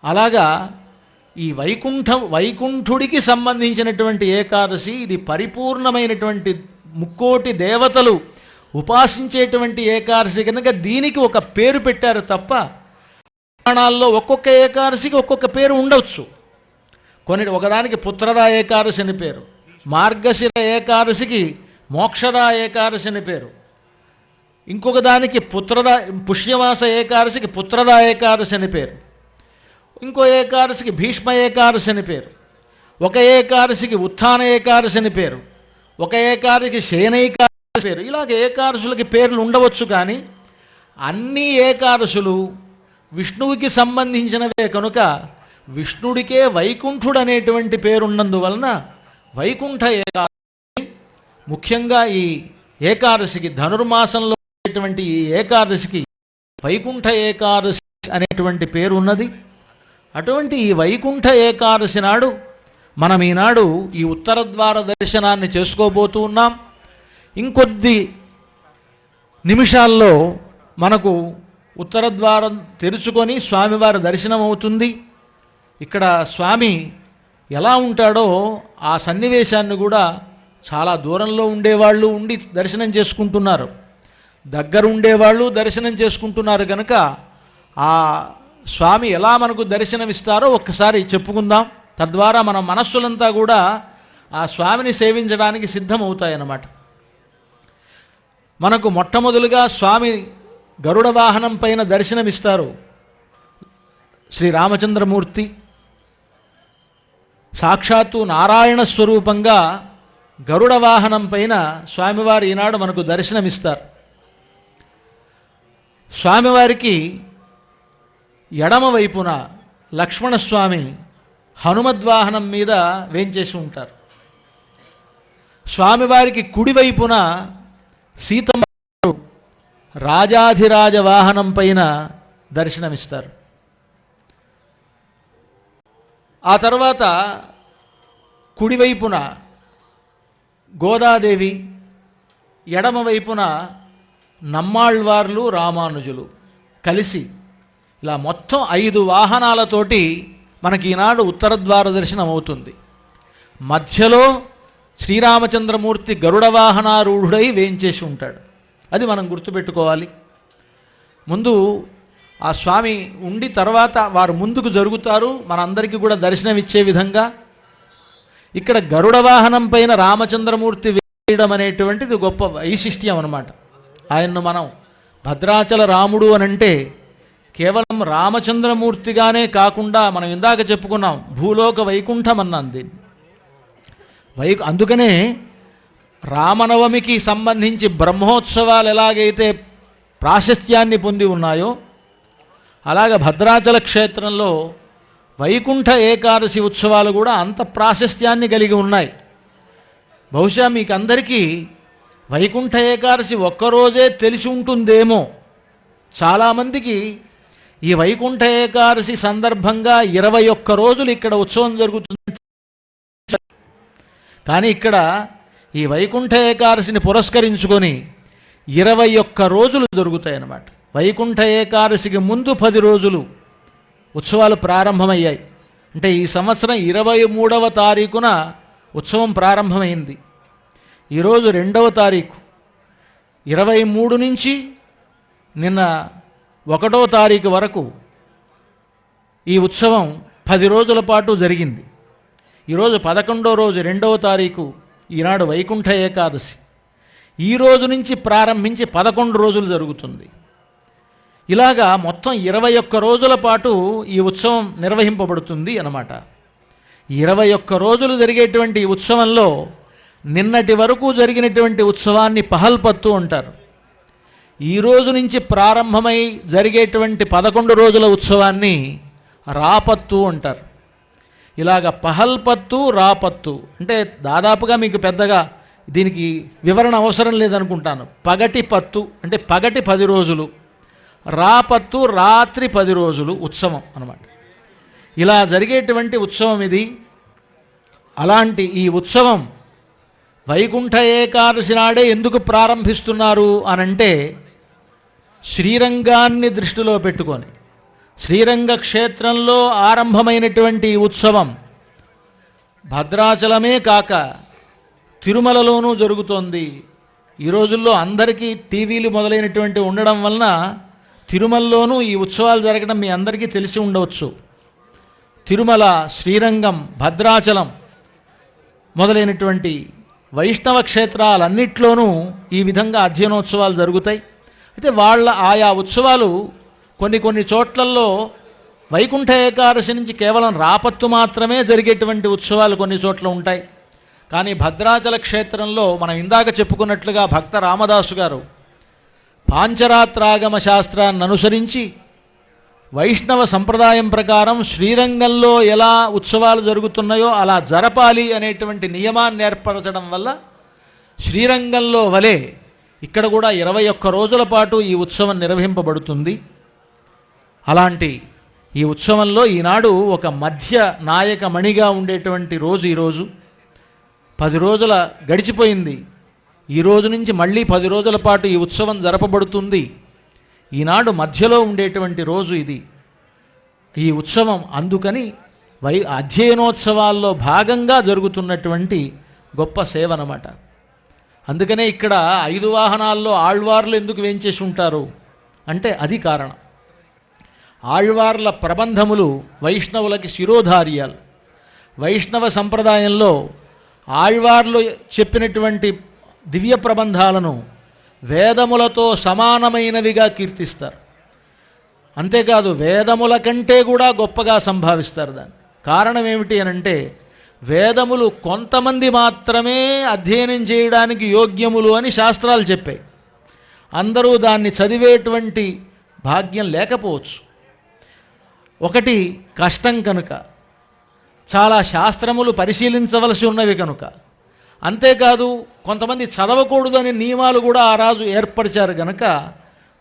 అలాగా ఈ వైకుంఠుడికి సంబంధించినటువంటి ఏకాదశి, ఇది పరిపూర్ణమైనటువంటి ముక్కోటి దేవతలు ఉపాసించేటువంటి ఏకాదశి కనుక దీనికి ఒక పేరు పెట్టారు తప్ప పురాణాల్లో ఒక్కొక్క ఏకాదశికి ఒక్కొక్క పేరు ఉండవచ్చు. ఒకదానికి పుత్రదా ఏకాదశి అని పేరు, మార్గశిర ఏకాదశికి మోక్షదా ఏకాదశి అని పేరు, ఇంకొక దానికి పుష్యమాస ఏకాదశికి పుత్రదా ఏకాదశి అని పేరు, ఇంకో ఏకాదశికి భీష్మ ఏకాదశి అని పేరు, ఒక ఏకాదశికి ఉత్థాన ఏకాదశి అని పేరు, ఒక ఏకాదశికి శయన ఏకాదశి పేరు. ఇలాగ ఏకాదశులకి పేర్లు ఉండవచ్చు. కానీ అన్ని ఏకాదశులు విష్ణువుకి సంబంధించినవే కనుక విష్ణుడికే వైకుంఠుడు అనేటువంటి పేరున్నందువలన వైకుంఠ ఏకాదశి, ముఖ్యంగా ఈ ఏకాదశికి ధనుర్మాసంలో ఉండేటువంటి ఈ ఏకాదశికి వైకుంఠ ఏకాదశి అనేటువంటి పేరు ఉన్నది. అటువంటి ఈ వైకుంఠ ఏకాదశి నాడు మనం ఈనాడు ఈ ఉత్తరద్వార దర్శనాన్ని చేసుకోబోతూ ఉన్నాం. ఇంకొద్ది నిమిషాల్లో మనకు ఉత్తరద్వారం తెరుచుకొని స్వామివారి దర్శనం అవుతుంది. ఇక్కడ స్వామి ఎలా ఉంటాడో ఆ సన్నివేశాన్ని కూడా చాలా దూరంలో ఉండేవాళ్ళు ఉండి దర్శనం చేసుకుంటున్నారు, దగ్గర ఉండేవాళ్ళు దర్శనం చేసుకుంటున్నారు. కనుక ఆ స్వామి ఎలా మనకు దర్శనమిస్తారో ఒక్కసారి చెప్పుకుందాం. తద్వారా మన మనస్సులంతా కూడా ఆ స్వామిని సేవించడానికి సిద్ధమవుతాయన్నమాట. మనకు మొట్టమొదలుగా స్వామి గరుడ వాహనం పైన దర్శనమిస్తారు. శ్రీరామచంద్రమూర్తి సాక్షాత్తు నారాయణ స్వరూపంగా గరుడ వాహనం పైన స్వామివారు ఈనాడు మనకు దర్శనమిస్తారు. స్వామివారికి ఎడమ వైపున లక్ష్మణస్వామి హనుమద్వాహనం మీద వేంచేసి ఉంటారు. స్వామివారికి కుడివైపున సీతమ్మ రాజాధిరాజ వాహనం పైన దర్శనమిస్తారు. ఆ తర్వాత కుడివైపున గోదాదేవి, ఎడమవైపున నమ్మాళ్వార్లు, రామానుజులు కలిసి ఇలా మొత్తం 5 వాహనాలతోటి మనకి ఈనాడు ఉత్తరద్వార దర్శనం అవుతుంది. మధ్యలో శ్రీరామచంద్రమూర్తి గరుడ వాహనారూఢుడై వేంచేసి ఉంటాడు. అది మనం గుర్తుపెట్టుకోవాలి. ముందు ఆ స్వామి ఉండి తర్వాత వారు ముందుకు జరుగుతారు, మనందరికీ కూడా దర్శనమిచ్చే విధంగా. ఇక్కడ గరుడ వాహనం పైన రామచంద్రమూర్తి వేయడం అనేటువంటిది గొప్ప వైశిష్ట్యం అన్నమాట. ఆయన్ను మనం భద్రాచల రాముడు అనంటే కేవలం రామచంద్రమూర్తిగానే కాకుండా మనం ఇందాక చెప్పుకున్నాం భూలోక వైకుంఠం అన్నాం దీన్ని. అందుకనే రామనవమికి సంబంధించి బ్రహ్మోత్సవాలు ఎలాగైతే ప్రాశస్త్యాన్ని పొంది ఉన్నాయో అలాగ భద్రాచల క్షేత్రంలో వైకుంఠ ఏకాదశి ఉత్సవాలు కూడా అంత ప్రాశస్త్యాన్ని కలిగి ఉన్నాయి. బహుశా మీకందరికీ వైకుంఠ ఏకాదశి ఒక్కరోజే తెలిసి ఉంటుందేమో. చాలామందికి ఈ వైకుంఠ ఏకాదశి సందర్భంగా 21 రోజులు ఇక్కడ ఉత్సవం జరుగుతుంది. కానీ ఇక్కడ ఈ వైకుంఠ ఏకాదశిని పురస్కరించుకొని 21 రోజులు జరుగుతాయన్నమాట. వైకుంఠ ఏకాదశికి ముందు 10 రోజులు ఉత్సవాలు ప్రారంభమయ్యాయి. అంటే ఈ సంవత్సరం 23వ తారీఖున ఉత్సవం ప్రారంభమైంది. ఈరోజు 2వ తారీఖు. 23 నుంచి నిన్న 1వ తారీఖు వరకు ఈ ఉత్సవం 10 రోజుల పాటు జరిగింది. ఈరోజు 11వ రోజు 2వ తారీఖు, ఈనాడు వైకుంఠ ఏకాదశి. ఈ రోజు నుంచి ప్రారంభించి 11 రోజులు జరుగుతుంది. ఇలాగా మొత్తం 21 రోజుల పాటు ఈ ఉత్సవం నిర్వహింపబడుతుంది అన్నమాట. 21 రోజులు జరిగేటువంటి ఈ ఉత్సవంలో నిన్నటి వరకు జరిగినటువంటి ఉత్సవాన్ని పహల్పత్తు అంటారు. ఈ రోజు నుంచి ప్రారంభమై జరిగేటువంటి 11 రోజుల ఉత్సవాన్ని రాపత్తు అంటారు. ఇలాగ పహల్పత్తు, రాపత్తు అంటే దాదాపుగా మీకు పెద్దగా దీనికి వివరణ అవసరం లేదనుకుంటాను. పగటి పత్తు అంటే పగటి 10 రోజులు, రాపత్తు రాత్రి 10 రోజులు ఉత్సవం అన్నమాట. ఇలా జరిగేటువంటి ఉత్సవం ఇది. అలాంటి ఈ ఉత్సవం వైకుంఠ ఏకాదశి నాడే ఎందుకు ప్రారంభిస్తున్నారు అనంటే శ్రీరంగాన్ని దృష్టిలో పెట్టుకొని, శ్రీరంగ క్షేత్రంలో ఆరంభమైనటువంటి ఉత్సవం భద్రాచలమే కాక తిరుమలలోనూ జరుగుతోంది. ఈ రోజుల్లో అందరికీ టీవీలు మొదలైనటువంటి ఉండడం వలన తిరుమలలోనూ ఈ ఉత్సవాలు జరగడం మీ అందరికీ తెలిసి ఉండవచ్చు. తిరుమల, శ్రీరంగం, భద్రాచలం మొదలైనటువంటి వైష్ణవ క్షేత్రాలన్నిట్లోనూ ఈ విధంగా అధ్యయనోత్సవాలు జరుగుతాయి. అయితే వాళ్ళ ఆయా ఉత్సవాలు కొన్ని చోట్లల్లో వైకుంఠ ఏకాదశి నుంచి కేవలం రాపత్తు మాత్రమే జరిగేటువంటి ఉత్సవాలు కొన్ని చోట్ల ఉంటాయి. కానీ భద్రాచల క్షేత్రంలో మనం ఇందాక చెప్పుకున్నట్లుగా భక్త రామదాసు గారు పాంచరాత్రాగమ శాస్త్రాన్ని అనుసరించి వైష్ణవ సంప్రదాయం ప్రకారం శ్రీరంగంలో ఎలా ఉత్సవాలు జరుగుతున్నాయో అలా జరపాలి అనేటువంటి నియమాన్ని ఏర్పరచడం వల్ల శ్రీరంగంలో వలె ఇక్కడ కూడా 21 రోజుల పాటు ఈ ఉత్సవం నిర్వహింపబడుతుంది. అలాంటి ఈ ఉత్సవంలో ఈనాడు ఒక మధ్య నాయక మణిగా ఉండేటువంటి రోజు ఈరోజు. 10 రోజుల గడిచిపోయింది. ఈ రోజు నుంచి మళ్ళీ 10 రోజుల పాటు ఈ ఉత్సవం జరపబడుతుంది. ఈనాడు మధ్యలో ఉండేటువంటి రోజు ఇది. ఈ ఉత్సవం అందుకని అధ్యయనోత్సవాల్లో భాగంగా జరుగుతున్నటువంటి గొప్ప సేవ అన్నమాట. అందుకనే ఇక్కడ 5 వాహనాల్లో ఆళ్వార్లు ఎందుకు వేంచేసి ఉంటారు అంటే అది కారణం. ఆళ్వార్ల ప్రబంధములు వైష్ణవులకి శిరోధార్యాలు. వైష్ణవ సంప్రదాయంలో ఆళ్వార్లు చెప్పినటువంటి దివ్య ప్రబంధాలను వేదములతో సమానమైనవిగా కీర్తిస్తారు. అంతేకాదు వేదముల కంటే కూడా గొప్పగా సంభావిస్తారు దాన్ని. కారణం ఏమిటి అనంటే వేదములు కొంతమంది మాత్రమే అధ్యయనం చేయడానికి యోగ్యములు అని శాస్త్రాలు చెప్పాయి. అందరూ దాన్ని చదివేటువంటి భాగ్యం లేకపోవచ్చు. ఒకటి కష్టం కనుక, చాలా శాస్త్రములు పరిశీలించవలసి ఉన్నవి కనుక. అంతేకాదు కొంతమంది చదవకూడదని నియమాలు కూడా ఆ రాజు ఏర్పరిచారు కనుక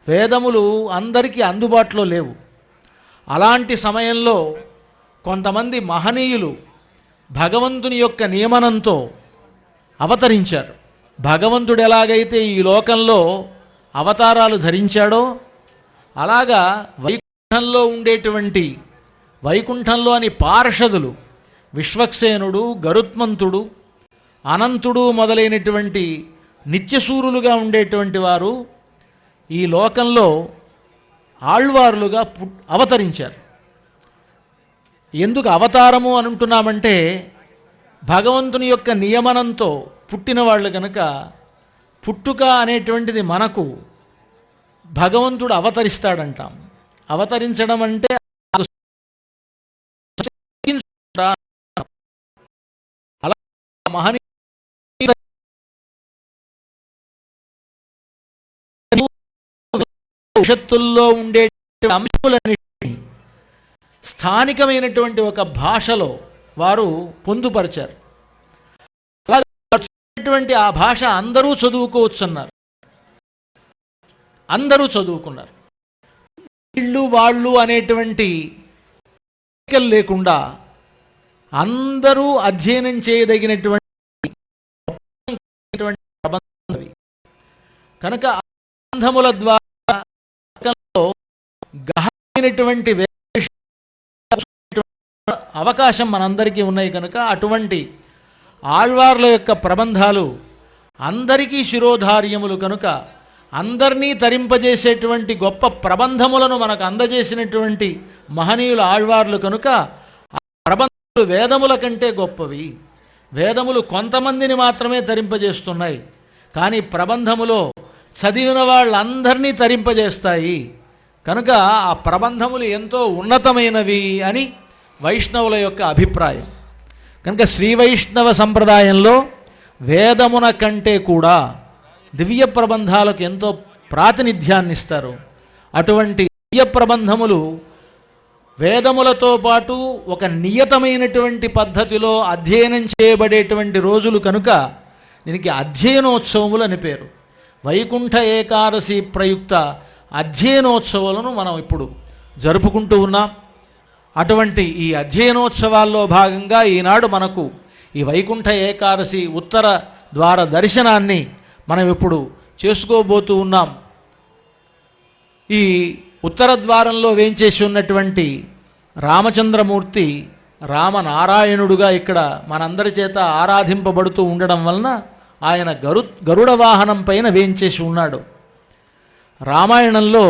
వేదములు అందరికీ అందుబాటులో లేవు. అలాంటి సమయంలో కొంతమంది మహనీయులు భగవంతుని యొక్క నియమనంతో అవతరించారు. భగవంతుడు ఎలాగైతే ఈ లోకంలో అవతారాలు ధరించాడో అలాగా వైకుంఠంలోని పార్షదులు విశ్వక్సేనుడు, గరుత్మంతుడు, అనంతుడు మొదలైనటువంటి నిత్యసూరులుగా ఉండేటువంటి వారు ఈ లోకంలో ఆళ్వార్లుగా అవతరించారు. ఎందుకు అవతారము అని అంటున్నామంటే భగవంతుని యొక్క నియమనంతో పుట్టిన వాళ్ళు కనుక పుట్టుక అనేటువంటిది మనకు భగవంతుడు అవతరిస్తాడంటాం. అవతరించడం అంటే అలా మహనీయ భవిష్యత్తుల్లో ఉండే అంశాలన్నింటినీ స్థానికమైనటువంటి ఒక భాషలో వారు పొందుపరిచారు. అలాగే ఆ భాష అందరూ చదువుకోవచ్చు అన్నారు. అందరూ చదువుకున్నారు. వీళ్ళు వాళ్ళు అనేటువంటి లేకుండా అందరూ అధ్యయనం చేయదగినటువంటి ప్రబంధవి కనుక ప్రబంధముల ద్వారా గహనమైనటువంటి అవకాశం మనందరికీ ఉన్నాయి కనుక అటువంటి ఆళ్వార్ల యొక్క ప్రబంధాలు అందరికీ శిరోధార్యములు కనుక అందరినీ తరింపజేసేటువంటి గొప్ప ప్రబంధములను మనకు అందజేసినటువంటి మహనీయుల ఆళ్వార్లు కనుక ఆ ప్రబంధములు వేదముల కంటే గొప్పవి. వేదములు కొంతమందిని మాత్రమే తరింపజేస్తున్నాయి, కానీ ప్రబంధములో చదివిన వాళ్ళందరినీ తరింపజేస్తాయి. కనుక ఆ ప్రబంధములు ఎంతో ఉన్నతమైనవి అని వైష్ణవుల యొక్క అభిప్రాయం. కనుక శ్రీ వైష్ణవ సంప్రదాయంలో వేదమున కంటే కూడా దివ్య ప్రబంధాలకు ఎంతో ప్రాతినిధ్యాన్ని ఇస్తారు. అటువంటి దివ్య ప్రబంధములు వేదములతో పాటు ఒక నియతమైనటువంటి పద్ధతిలో అధ్యయనం చేయబడేటువంటి రోజులు కనుక దీనికి అధ్యయనోత్సవములు అని పేరు. వైకుంఠ ఏకాదశి ప్రయుక్త అధ్యయనోత్సవాలను మనం ఇప్పుడు జరుపుకుంటూ ఉన్నాం. అటువంటి ఈ అధ్యయనోత్సవాల్లో భాగంగా ఈనాడు మనకు ఈ వైకుంఠ ఏకాదశి ఉత్తర ద్వార దర్శనాన్ని మనం ఇప్పుడు చేసుకోబోతూ ఉన్నాం. ఈ ఉత్తర ద్వారంలో వేంచేసి ఉన్నటువంటి రామచంద్రమూర్తి రామనారాయణుడుగా ఇక్కడ మనందరి చేత ఆరాధింపబడుతూ ఉండడం వలన ఆయన గరుడ వాహనం పైన వేంచేసి ఉన్నాడు. రామాయణంలో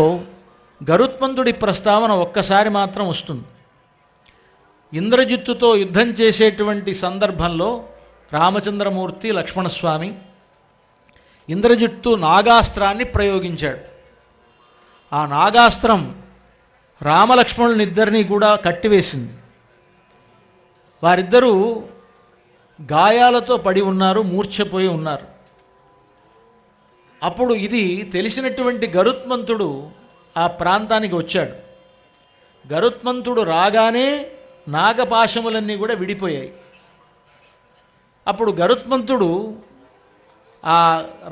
గరుత్మంతుడి ప్రస్తావన ఒక్కసారి మాత్రం వస్తుంది. ఇంద్రజిత్తుతో యుద్ధం చేసేటువంటి సందర్భంలో రామచంద్రమూర్తి లక్ష్మణస్వామి ఇంద్రజిత్తు నాగాస్త్రాన్ని ప్రయోగించాడు. ఆ నాగాస్త్రం రామలక్ష్మణునిద్దరినీ కూడా కట్టివేసింది. వారిద్దరూ గాయాలతో పడి ఉన్నారు, మూర్ఛపోయి ఉన్నారు. అప్పుడు ఇది తెలిసినటువంటి గరుత్మంతుడు ఆ ప్రాంతానికి వచ్చాడు. గరుత్మంతుడు రాగానే నాగపాశములన్నీ కూడా విడిపోయాయి. అప్పుడు గరుత్మంతుడు ఆ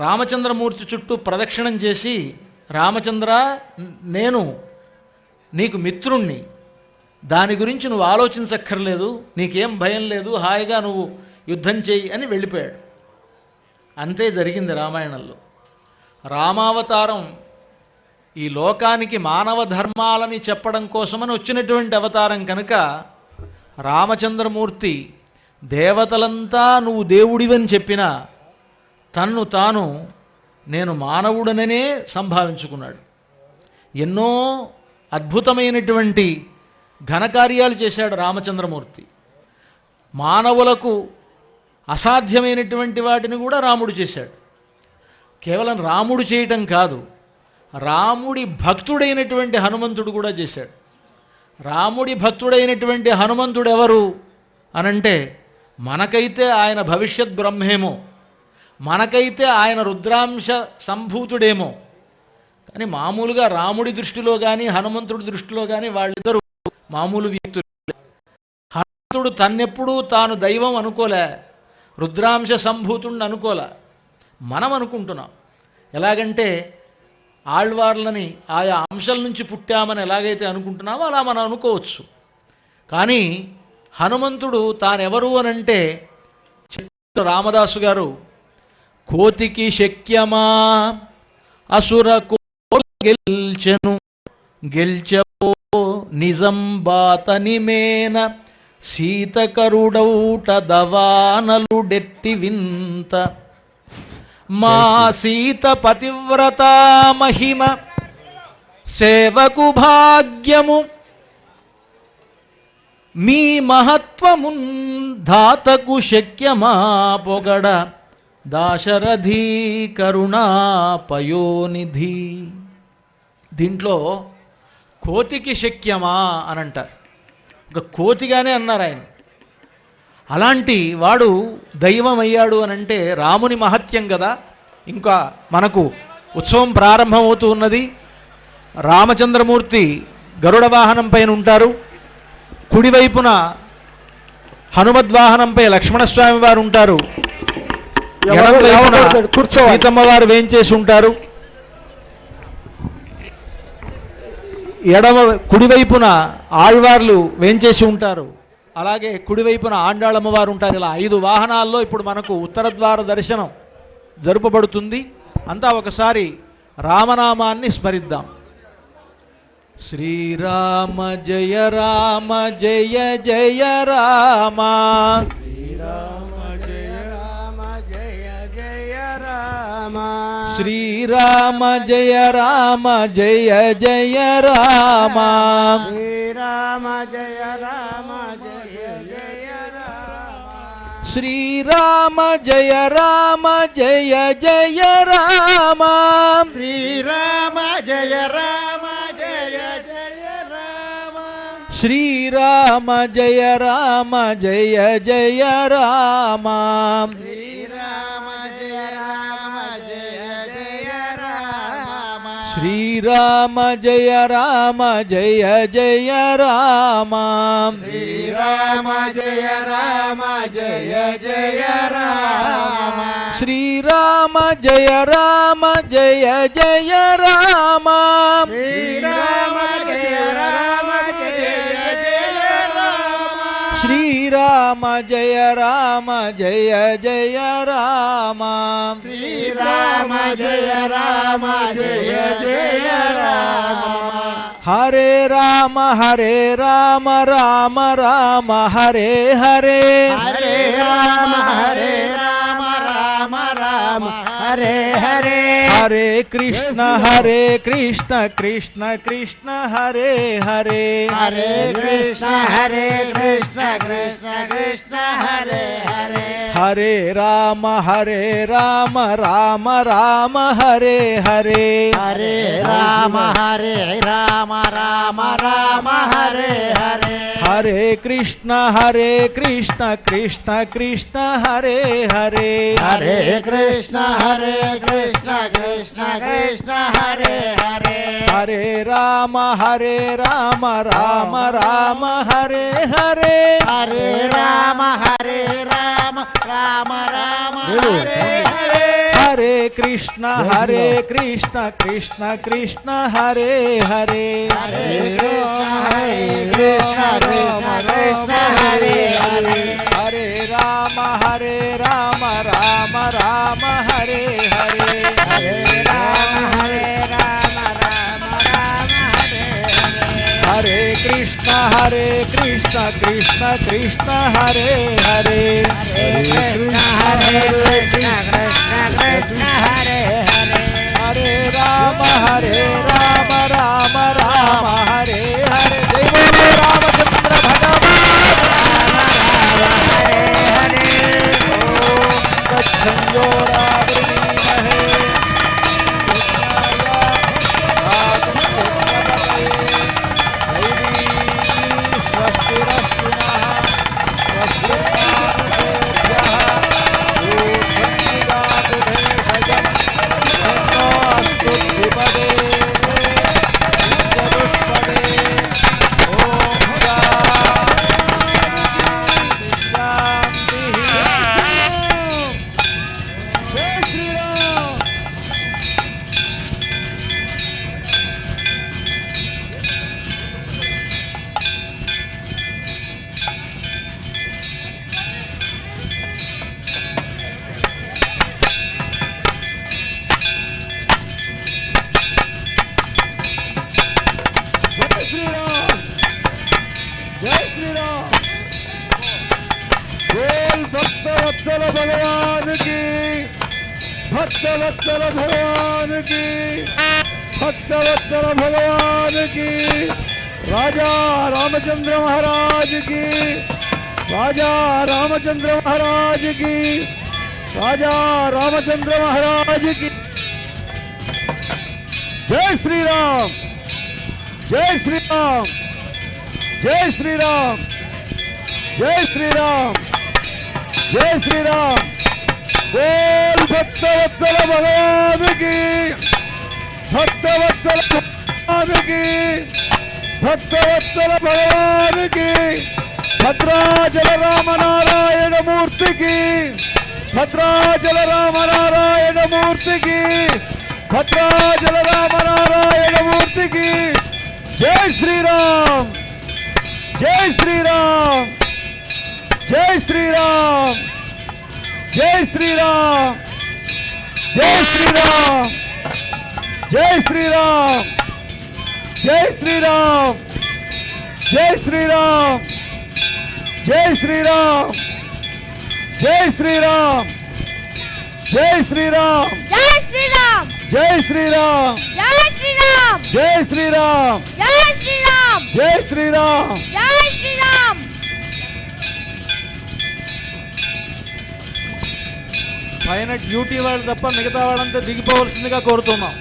రామచంద్రమూర్తి చుట్టూ ప్రదక్షిణం చేసి, రామచంద్ర, నేను నీకు మిత్రుణ్ణి, దాని గురించి నువ్వు ఆలోచించక్కర్లేదు, నీకేం భయం లేదు, హాయిగా నువ్వు యుద్ధం చేయి అని వెళ్ళిపోయాడు. అంతే జరిగింది రామాయణంలో. రామావతారం ఈ లోకానికి మానవ ధర్మాలని చెప్పడం కోసమని వచ్చినటువంటి అవతారం కనుక రామచంద్రమూర్తి దేవతలంతా నువ్వు దేవుడివని చెప్పినా తన్ను తాను నేను మానవుడననే సంభావించుకున్నాడు. ఎన్నో అద్భుతమైనటువంటి ఘనకార్యాలు చేశాడు రామచంద్రమూర్తి. మానవులకు అసాధ్యమైనటువంటి వాటిని కూడా రాముడు చేశాడు. కేవలం రాముడు చేయటం కాదు, రాముడి భక్తుడైనటువంటి హనుమంతుడు కూడా చేశాడు. రాముడి భక్తుడైనటువంటి హనుమంతుడు ఎవరు అనంటే, మనకైతే ఆయన భవిష్యత్ బ్రహ్మేమో, మనకైతే ఆయన రుద్రాంశ సంభూతుడేమో, కానీ మామూలుగా రాముడి దృష్టిలో కానీ హనుమంతుడి దృష్టిలో కానీ వాళ్ళిద్దరూ మామూలు వ్యక్తులు. హనుమంతుడు తన్నెప్పుడూ తాను దైవం అనుకోలే, రుద్రాంశ సంభూతుడిని అనుకోలే. మనం అనుకుంటున్నాం. ఎలాగంటే ఆళ్వార్లని ఆయా అంశాల నుంచి పుట్టామని ఎలాగైతే అనుకుంటున్నామో అలా మనం అనుకోవచ్చు. కానీ హనుమంతుడు తానెవరు అనంటే, రామదాసు గారు, కోతికి శక్యమా అసుర గెల్చెను గెల్చపో నిజం బాతనిమేన సీతకరుడౌట దవానలుడెట్టి వింత మా సీత పతివ్రత మహిమ సేవకు భాగ్యము మీ మహత్వమున్ ధాతకు శక్యమా పొగడ దాశరథీ కరుణాపయోనిధి. దీంట్లో కోతికి శక్యమా అని అంటారు. ఒక కోతిగానే అన్నారు ఆయన. అలాంటి వాడు దైవం అయ్యాడు అనంటే రాముని మహత్యం కదా. ఇంకా మనకు ఉత్సవం ప్రారంభమవుతూ ఉన్నది. రామచంద్రమూర్తి గరుడ వాహనం పైన ఉంటారు. కుడివైపున హనుమద్వాహనంపై లక్ష్మణస్వామి వారు ఉంటారు. సీతమ్మ వారు వేంచేసి ఉంటారు. కుడివైపున ఆళ్వార్లు వేంచేసి ఉంటారు. అలాగే కుడివైపున ఆండాళమ్మ వారు ఉంటారు. ఇలా 5 వాహనాల్లో ఇప్పుడు మనకు ఉత్తర ద్వార దర్శనం జరుపబడుతుంది. అంతా ఒకసారి రామనామాన్ని స్మరిద్దాం. శ్రీరామ జయ రామ జయ జయ రామ, శ్రీరామ జయ రామ జయ జయ రామ, శ్రీరామ జయ రామ జయ జయ రామ, శ్రీరామ జయ రామ జయ జయ రామ, శ్రీరామ జయ రామ జయ జయ రామ, శ్రీరామ జయ రామ జయ జయ రామ, శ్రీరామ జయ రామ జయ జయ రామ, శ్రీరామ జయ రామ జయ జయ రామ, శ్రీరామ జయ రామ జయ జయ రామ, శ్రీరామ జయ రామ జయ జయ రామ, శ్రీరామ జయ రామ జయ జయ రామ, శ్రీరామ జయ రామ జయ జయ రామ, శ్రీరామ జయ రామ జయ జయ రామ, శ్రీరామ జయ రామ జయ జయ రామ. హరే రామ రామ రామ హరే హరే హరే రామ రామ రామ హరే హరే హరే కృష్ణ కృష్ణ కృష్ణ హరే హరే హరే కృష్ణ కృష్ణ కృష్ణ హరే హరే హరే రామ రామ రామ హరే హరే హరే రామ రామ రామ హరే హరే హరే కృష్ణ కృష్ణ కృష్ణ హరే హరే హరే కృష్ణ కృష్ణ కృష్ణ హరే హరే హరే రామ రామ రామ హరే హరే హరే రామ రామ రామ హరే హరే హరే కృష్ణ కృష్ణ కృష్ణ హరే హరే హరే కృష్ణ కృష్ణ హరే హరే హరే రామ రామ రామ హరే హరే హరే రామ రామ హరే హరే హరే కృష్ణ కృష్ణ కృష్ణ హరే హరే హరే కృష్ణ కృష్ణ కృష్ణ హరే హరే హరే రామ రామ హరే హరే జై బోలో రామచంద్ర భగవాన్ హరే హరే ఓం తచ్చంజోరాగ్నిమహే స్వస్తిరస్తు भक्तवत्सल भगवान की भक्तवत्सल भगवान की भक्तवत्सल भगवान की राजा रामचंद्र महाराज की राजा रामचंद्र महाराज की राजा रामचंद्र महाराज की जय श्री राम जय श्री राम जय श्री राम जय श्री राम जय श्री राम बोल भक्तवत्सल भगवान की भक्तवत्सल भगवान की भक्तवत्सल भगवान की भद्राचल राम नारायण मूर्ति की भद्राचल राम नारायण मूर्ति की भद्राचल राम नारायण मूर्ति की जय श्री राम जय श्री राम जय श्री राम जय श्री राम जय श्री राम जय श्री राम जय श्री राम जय श्री राम जय श्री राम जय श्री राम जय श्री राम जय श्री राम जय श्री राम जय श्री राम जय श्री राम जय श्री राम जय श्री राम जय श्री राम పైన డ్యూటీ వాళ్ళు తప్ప మిగతా వాళ్ళంతా దిగిపోవలసిందిగా కోరుతున్నాం.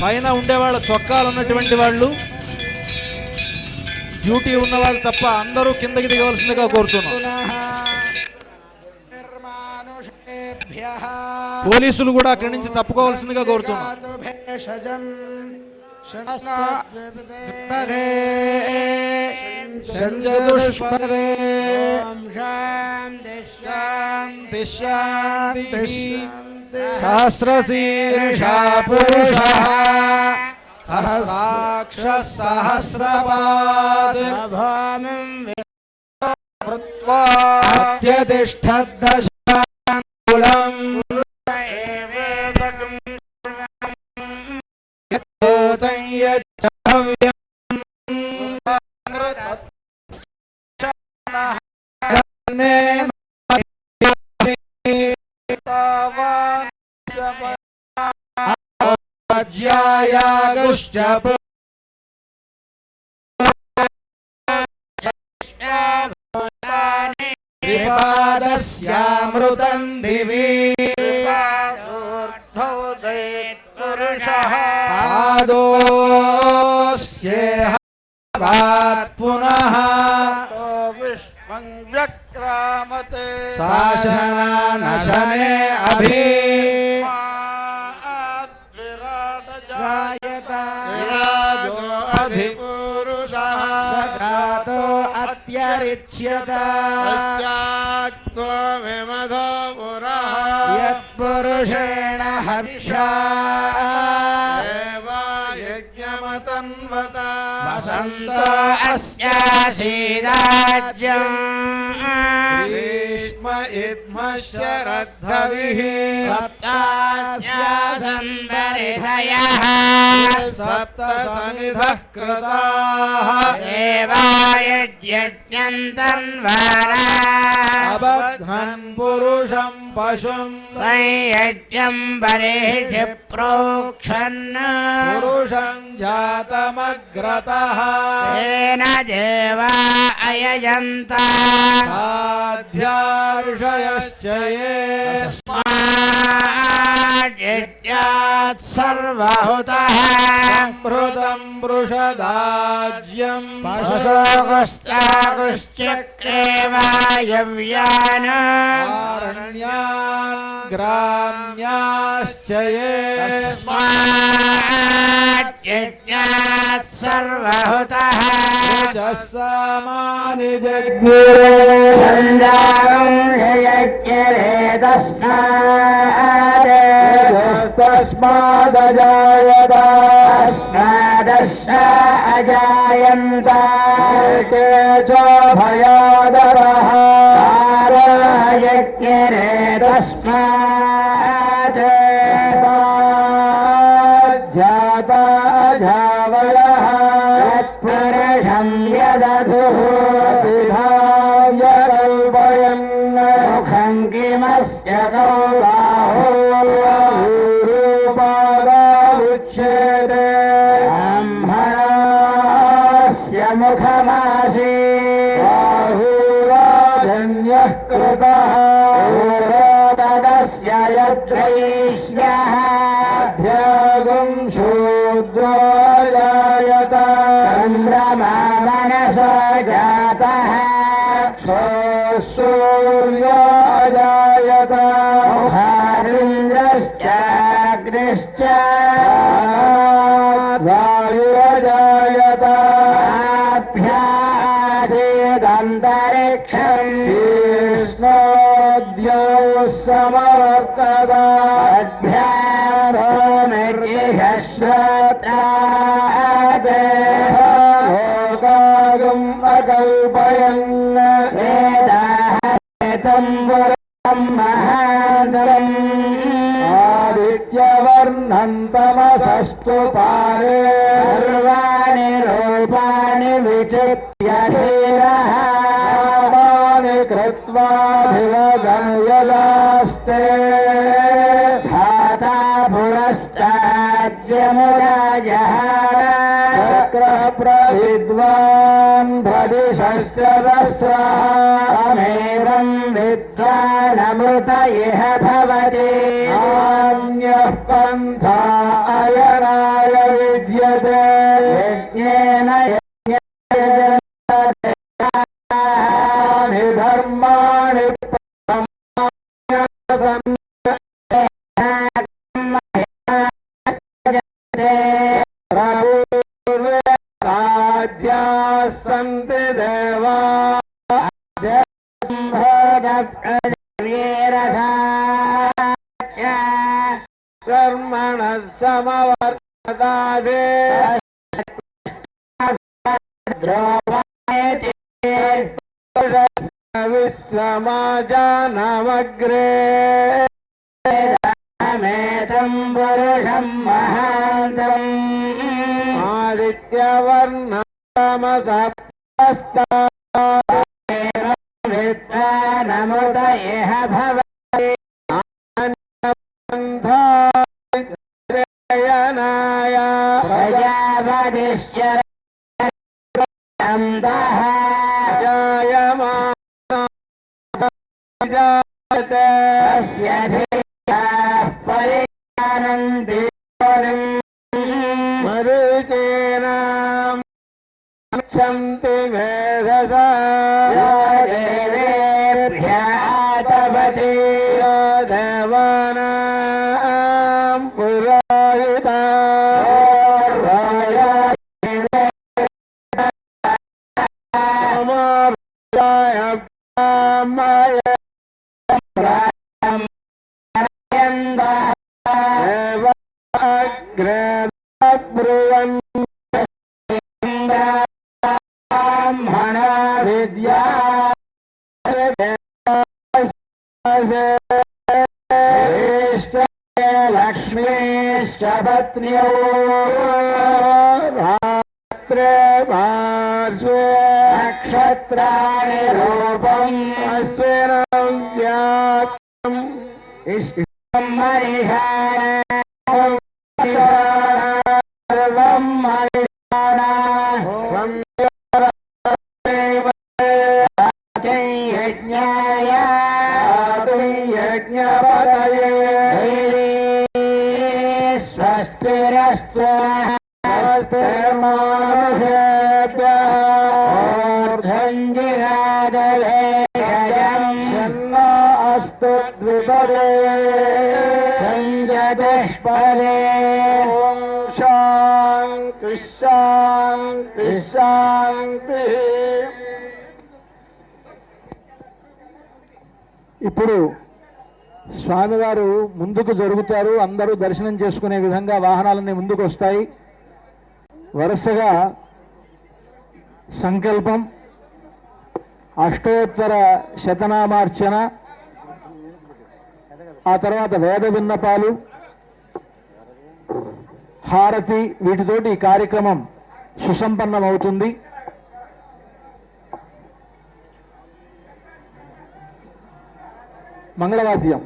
పైన ఉండేవాళ్ళ చొక్కాలు ఉన్నటువంటి వాళ్ళు డ్యూటీ ఉన్నవాళ్ళు తప్ప అందరూ కిందకి దిగవలసిందిగా కోరుతున్నాం. పోలీసులు కూడా అక్కడి నుంచి తప్పుకోవాల్సిందిగా కోరుతున్నాం. చతుష్పదే శాంతి శాంతి సహస్రశీర్షా పురుషః సహస్రాక్ష సహస్రపాద్ అత్యతిష్ఠద్దశాంగుళం ज्यायागुश्च त्रिपादस्यामृतम् दिवि पादोऽस्येह पुनः विश्वं व्यक्रामते शासनानशने अभि विराजो अधिपुरुषः सगातो अत्यरिच्यता विमधो पुरः यत्पुरुषेण हविषा यज्ञमतन्वता वसन्तो अस्यासीदाज्यम् ग्रीष्म इद्मश्च रद्धविः सप्तास्यासन् परिधयः सप्त समिधः कृताः देवायज्ञन्तन्वरा अबध्नन् पुरुषं पशुं संयज्ञं बर्हिषि प्रोक्षन् पुरुषं जातमग्रतः तेन देवा अयजन्त साध्या ऋषयश्च ये तस्माज्जित्यात् सर्वहुतः संहृतं वृषदाज्यं पशुगुस्तागुश्चक्रे वायव्यान् आरण्यान् ग्राम्याश्च ये तस्माज्जित्यात् सर्वहुतः यजस्सामानि जज्ञे तस्मादजायत अजायन्त च भयादरः यज्ञरे तस्मात् जाता जावयः यत्पुरुषं यदधुः विधाय कल्पयन् मुखं किमस्य कौबाहो रूपादावुच्यते ब्रह्मणस्य मुखमासी बाहुराजन्यः कृतः तदस्य यद्वैष्ण्यः अध्यागुं शूद्राजायत चन्द्रमा मनसो जातः सूर्याजायत मुखारिन्द्रश्चाग्निश्च वायुरजायत आभ्यासीदन्तरिक्षं शीर्ष्णोद्यौ समवर्तत अभ्यारोमिर्यश्रोत्रात् लोकागम् अकल्पयन् वेदाहतं पुरं महान्तरम् आदित्यवर्णं तमसस्तु पारे सर्वाणि रूपाणि विचित्य धीरः नामानि कृत्वाभिवदयदास्ते धाता पुरस्ताद्यमुराजहार प्रविद्वान् भदिशश्च दस्रमेवं विद्वानमृत इह भवति नान्यः पन्था अयनाय विद्यते यज्ञेन यज्ञानि धर्माणि सन्ति देवा कर्मणः समवर्ततादे विश्वमाजानमग्रे मेतं पुरुषं महान्तम् आदित्यवर्णमसप्तस्तानमुद इह भवति न्तः तस्य धीराः परिजानन्ति मरीचीनाम् क्षन्ति वेधसा देवेभ्यातपति देवानाम् पुरोहिता ब्रुवन् ब्राह्मणा विद्या लक्ष्मीश्च पत्न्यो रात्रे पार्श्वे नक्षत्राणि रूपम् अश्विनं व्याप्तम् सर्वं मरिषाणा यज्ञाय यज्ञपतये स्वस्तिरस्तु अस्तु द्विपदे संजदष्पदे ॐ शान्ति शान्ति शान्तिः. ఇప్పుడు స్వామివారు ముందుకు జరుగుతారు. అందరూ దర్శనం చేసుకునే విధంగా వాహనాలన్నీ ముందుకు వస్తాయి. వరుసగా సంకల్పం, అష్టోత్తర శతనామార్చన, ఆ తర్వాత వేద విన్నపాలు, హారతి, వీటితోటి ఈ కార్యక్రమం సుసంపన్నమవుతుంది. మంగళవాద్యం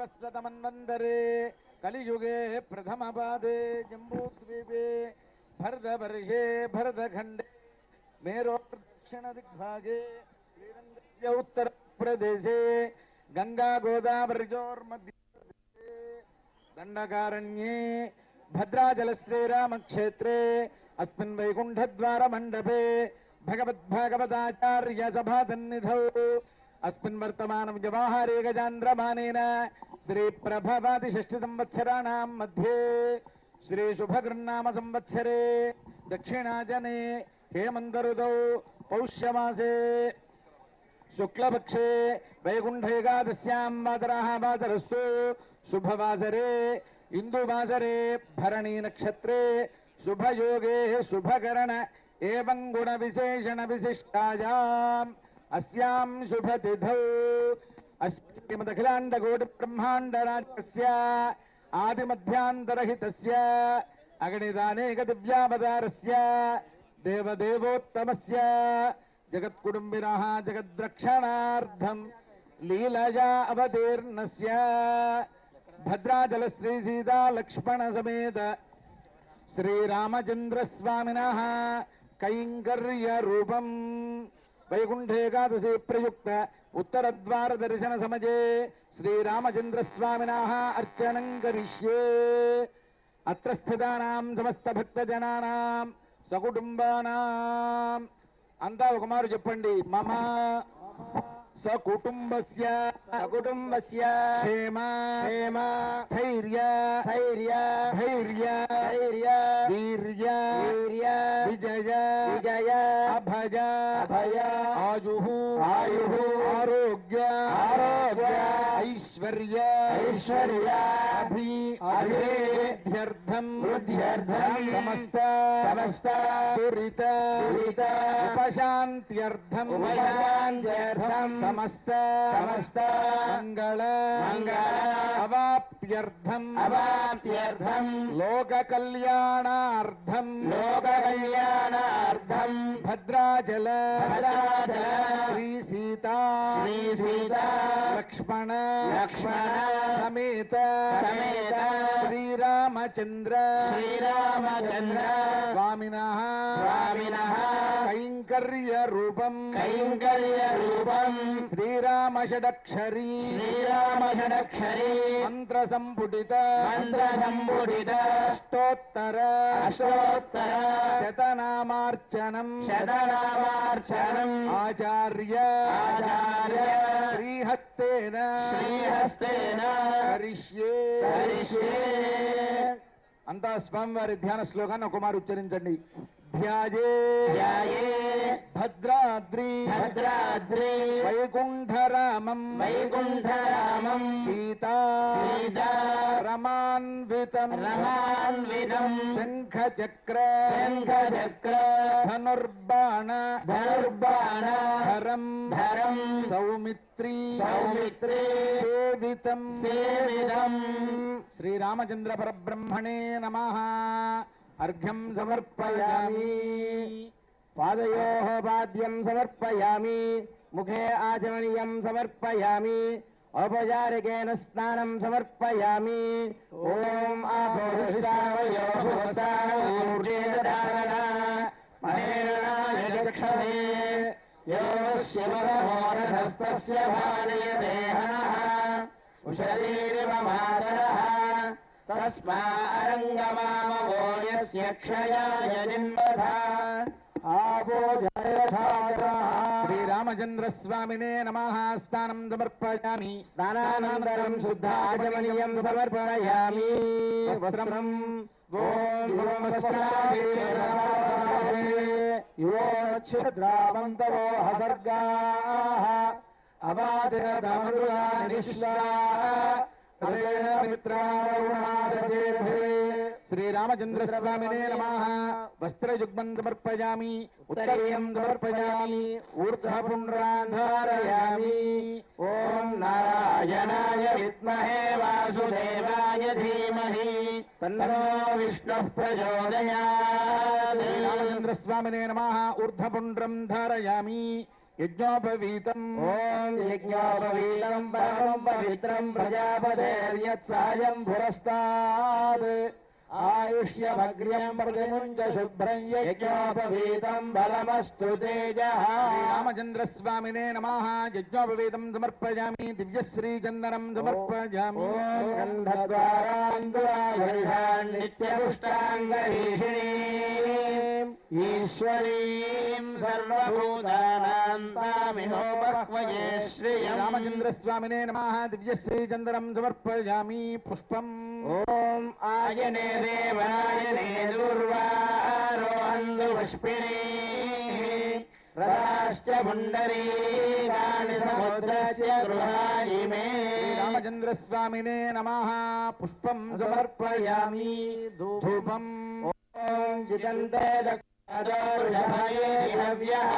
వైవస్వతమన్వంతరే కలియుగే ప్రథమపాదే జంబూద్వీపే భరతవర్షే భరతఖండే మేరోర్దక్షిణ దిగ్భాగే శ్రీరంగస్య ఉత్తరప్రదేశే గంగా గోదావరిజోర్మధ్యే దండకారణ్యే భద్రాచల శ్రీరామక్షేత్రే అస్మిన్ వైకుంఠద్వార మండపే భగవద్భాగవతాచార్య సభాసన్నిధౌ అస్మిన్ వర్తమానం వ్యవహారే గజాంధ్రమానేన శ్రీ ప్రభవాది షష్ఠి సంవత్సరాణాం మధ్యే శ్రీ శుభగృన్నామ సంవత్సరే దక్షిణాజనే హేమంతరుదౌ పౌష్యమాసే శుక్లపక్షే వైకుంఠైకాదశ్యాం వాసరః వాసరస్తు శుభవాసరే ఇందువాసరే భరణీ నక్షత్రే శుభయోగే శుభకరణ ఏవం గుణ విశేషణ విశిష్టాయాం అస్యాం శుభతిథౌ శ్రీమదఖిలాండ కోటి బ్రహ్మాండ రాజ్యస్య ఆదిమధ్యాంతరహితస్య అగణితానేక దివ్యావతారస్య దేవదేవోత్తమస్య జగత్కుటుంబినః జగద్రక్షణార్థం లీలయా అవతీర్ణస్య భద్రాచల శ్రీ సీతా లక్ష్మణ సమేత శ్రీరామచంద్రస్వామినః కైంకర్య రూపం వైకుంఠేకాదశి ప్రయుక్త ఉత్తరద్వార దర్శన సమయే శ్రీరామచంద్రస్వామినః అర్చనం కరిష్యే అత్ర స్థితానాం సమస్త భక్తజనానాం సకుటుంబానాం అంతా ఒక మారు చెప్పండి మమ సకుటుంబస్య క్షేమ ధైర్య ధైర్య వీర్య విజయ అభయ ఆయు ఆరోగ్య ఐశ్వర్య అభివృద్ధ్యర్థం సమస్త దురిత ఉపశాంత్యర్థం సమస్త మంగళ అవాప్త్యర్థం లోక కళ్యాణార్థం భద్రాచల శ్రీ సీతా లక్ష్మణ సమేత శ్రీరామచంద్ర స్వామినః కైంకర్య రూపం శ్రీరామ షడక్షరీ మంత్ర సంపుటిత అష్టోత్తర శతనామార్చనం ఆచార్య శ్రీహస్తేన కరిష్యే అంతా స్వామివారి ధ్యాన శ్లోకాన్ని ఒకమారు ఉచ్చరించండి. ధ్యాయే భద్రాద్రి వైకుంఠరామం సీతా రమాన్వితం శంఖచక్ర ధనుర్బాణ ధరం సౌమిత్రీ సేవితం శ్రీరామచంద్ర పరబ్రహ్మణే నమః. అర్ఘ్యం సమర్పయామి. పాదయోః పాద్యం సమర్పయామి. ముఖే ఆచమనీయం సమర్పయామి. ఔపచారికేన స్నానం సమర్పయామి. ఓం ఆభోషావయోక్షణే యో శివరమోరధస్తస్య భానయదేహనః ఉషదీరివమాదరః తస్మారంగమామవో యస్య క్షయాయ నింబధ శ్రీరామచంద్ర స్వామినే నమః. స్నానం సమర్పయామి. స్నానానంతరం శుద్ధాచమనీయం సమర్పయామి. వస్త్రం యోక్షద్రావంతవో హసర్గాః శ్రీరామచంద్ర స్వామినే నమః. వస్త్రయుగ్మం సమర్పయామి. ఉత్తరీయం సమర్పయామి. ఊర్ధ్వపుండ్రాన్ ధారయామి. ఓం నారాయణాయ విద్మహే వాసుదేవాయ ధీమహి తన్నో విష్ణుః ప్రచోదయాత్. శ్రీరామచంద్ర స్వామినే నమః. ఊర్ధ్వపుండ్రం ధారయామి. యజ్ఞోపవీతం ఓం యజ్ఞోపవీతం పరమం పవిత్రం ప్రజాపతేర్యత్సాయం పురస్తాద్ ఆయుష్యమగ్ర్యం ప్రతిముంచ శుభ్రం యజ్ఞోపవీతం బలమస్తు తేజః. రామచంద్రస్వామినే నమః. యజ్ఞోపవీతం సమర్పయామి, దివ్యశ్రీచందనం సమర్పయామి. ఓం గంధద్వారాంధురాధరిషాన్ నిత్యపుష్టాంగరీషిణీం ఈశ్వరీం సర్వభూతానాం తామినోపహ్వయే శ్రియం. రామచంద్రస్వామినే నమః. దివ్యశ్రీచందనం సమర్పయామి. పుష్పం ఓం ఆయనే దేవాయనే దుర్వారోహందు పుష్పిణీ రథాశ్చ పుండరీకాణి సముద్రస్య గృహాయిమే. రామచంద్రస్వామినే నమః. పుష్పం సమర్పయామి. ధూపం ఓం జితంతే దక్షోషభయే దివ్యః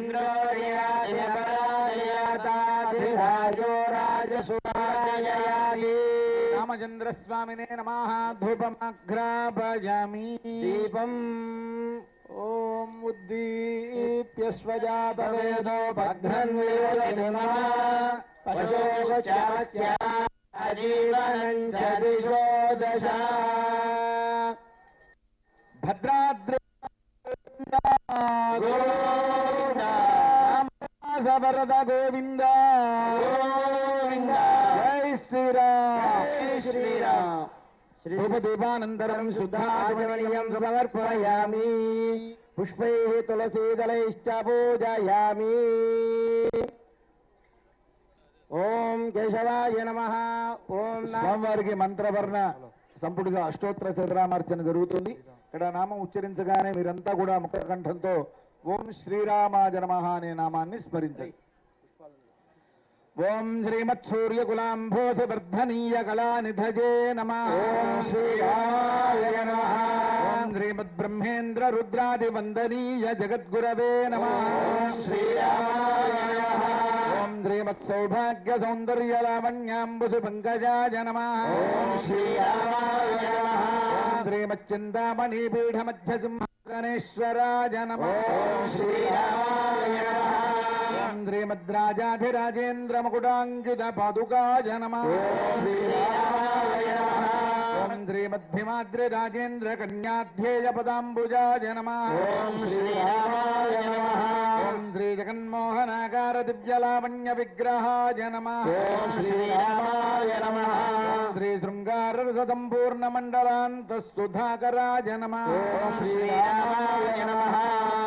ఇంద్రోర్యాజపరాజయాతాధిరాజో రాజసురాజయాది. రామచంద్రస్వామినే నమః. ధూపమగ్రాపయామి. దీపం ఓం ఉద్దీప్య స్వజాతవేదో భద్రన్విమా పశోచాజీవనం చ దిశో దశ. భద్రాద్రి గోవింద వరద గోవింద గోవింద. జై శ్రీరామ్. జై శ్రీరామ్. ధూపదీపానంతరం శుద్ధాచమనీయం సమర్పయామి. పుష్పైః తులసీదళైశ్చ పూజయామి. ఓం కేశవాయ నమః. ఓం స్వామివారికి మంత్రవర్ణ సంపుటిగా అష్టోత్తర శతనామార్చన జరుగుతుంది. ఇక్కడ నామం ఉచ్చరించగానే మీరంతా కూడా ముఖకంఠంతో ఓం శ్రీరామాయ నమః అనే నామాన్ని స్మరించండి. ఓం శ్రీమత్సూర్యకులాంభోధివర్ధనీయ కళానిధజే నమః. ఓం శ్రీరామాయ నమః. ఓం శ్రీమద్బ్రహ్మేంద్ర రుద్రాదివందనీయ జగద్గురవే నమః. ఓం శ్రీరామాయ నమః. ఓం శ్రీమత్సౌభాగ్య సౌందర్య లావణ్యాంబుధి పంకజాయ నమః. ఓం శ్రీరామాయ నమః. ఓం శ్రీమచ్చింతామణి పీఠ మధ్య సింహాసనేశ్వరాయ నమః. ఓం శ్రీరామాయ నమః. ఓం శ్రీమద్రాజాధిరాజేంద్ర ముకుటాంకిత పాదుకాయ నమః. ఓం శ్రీరామాయ నమః. ఓం శ్రీమద్భిమాద్రి రాజేంద్ర కన్యాధ్యేయ పదాంబుజాయ నమః. ఓం శ్రీరామాయ నమః. ఓం శ్రీ జగన్మోహనాకార దివ్యలావణ్య విగ్రహాయ నమః. ఓం శ్రీరామాయ నమః. ఓం శ్రీ శృంగార సంపూర్ణ మండలాంత సుధాకరాయ నమః. ఓం శ్రీరామాయ నమః.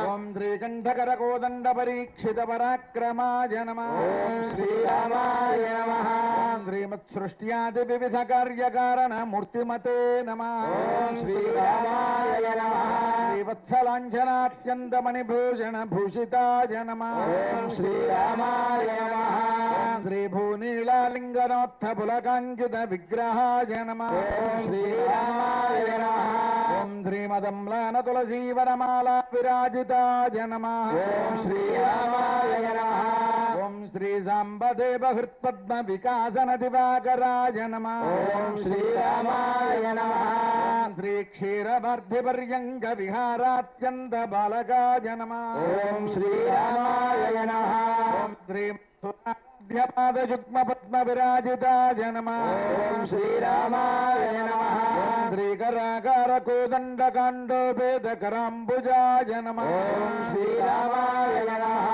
ఓం శ్రీకంఠకర కోదండ పరీక్షిత పరాక్రమాయ నమః. ఓం శ్రీరామాయ నమః. ఓం శ్రీమత్సృష్ట్యాది వివిధ కార్యకారణ మూర్తిమతే నమః. ఓం శ్రీరామాయ నమః. శ్రీవత్సలాంఛనాత్యంతమణిభూషణ భూషితాయ నమః. ఓం శ్రీరామాయ నమః. ఓం శ్రీభూనీళాలింగనోత్థ పులకాంకిత విగ్రహాయ నమః. ఓం శ్రీరామాయ నమః. ఓం శ్రీమదమ్లాన తులసీవరమాలా విరాజితాయ నమః. ఓం శ్రీరామాయ నమః. ఓం శ్రీ సాంబదేవ హృత్పద్మ వికాసన దివాకరాయ నమః. ఓం శ్రీరామాయ నమః. ఓం శ్రీ క్షీరవర్ధి పర్యంక విహారాత్యంత బాలకాయ నమః. ఓం శ్రీరామాయ నమః. ఓం శ్రీ పాదయుగ్మ పద్మ విరాజితాయ నమః. ఓం శ్రీరామాయ నమః. ఓం శ్రీకరాకార కోదండ కాండోపేద కరాంబుజాయ నమః. ఓం శ్రీరామాయ నమః.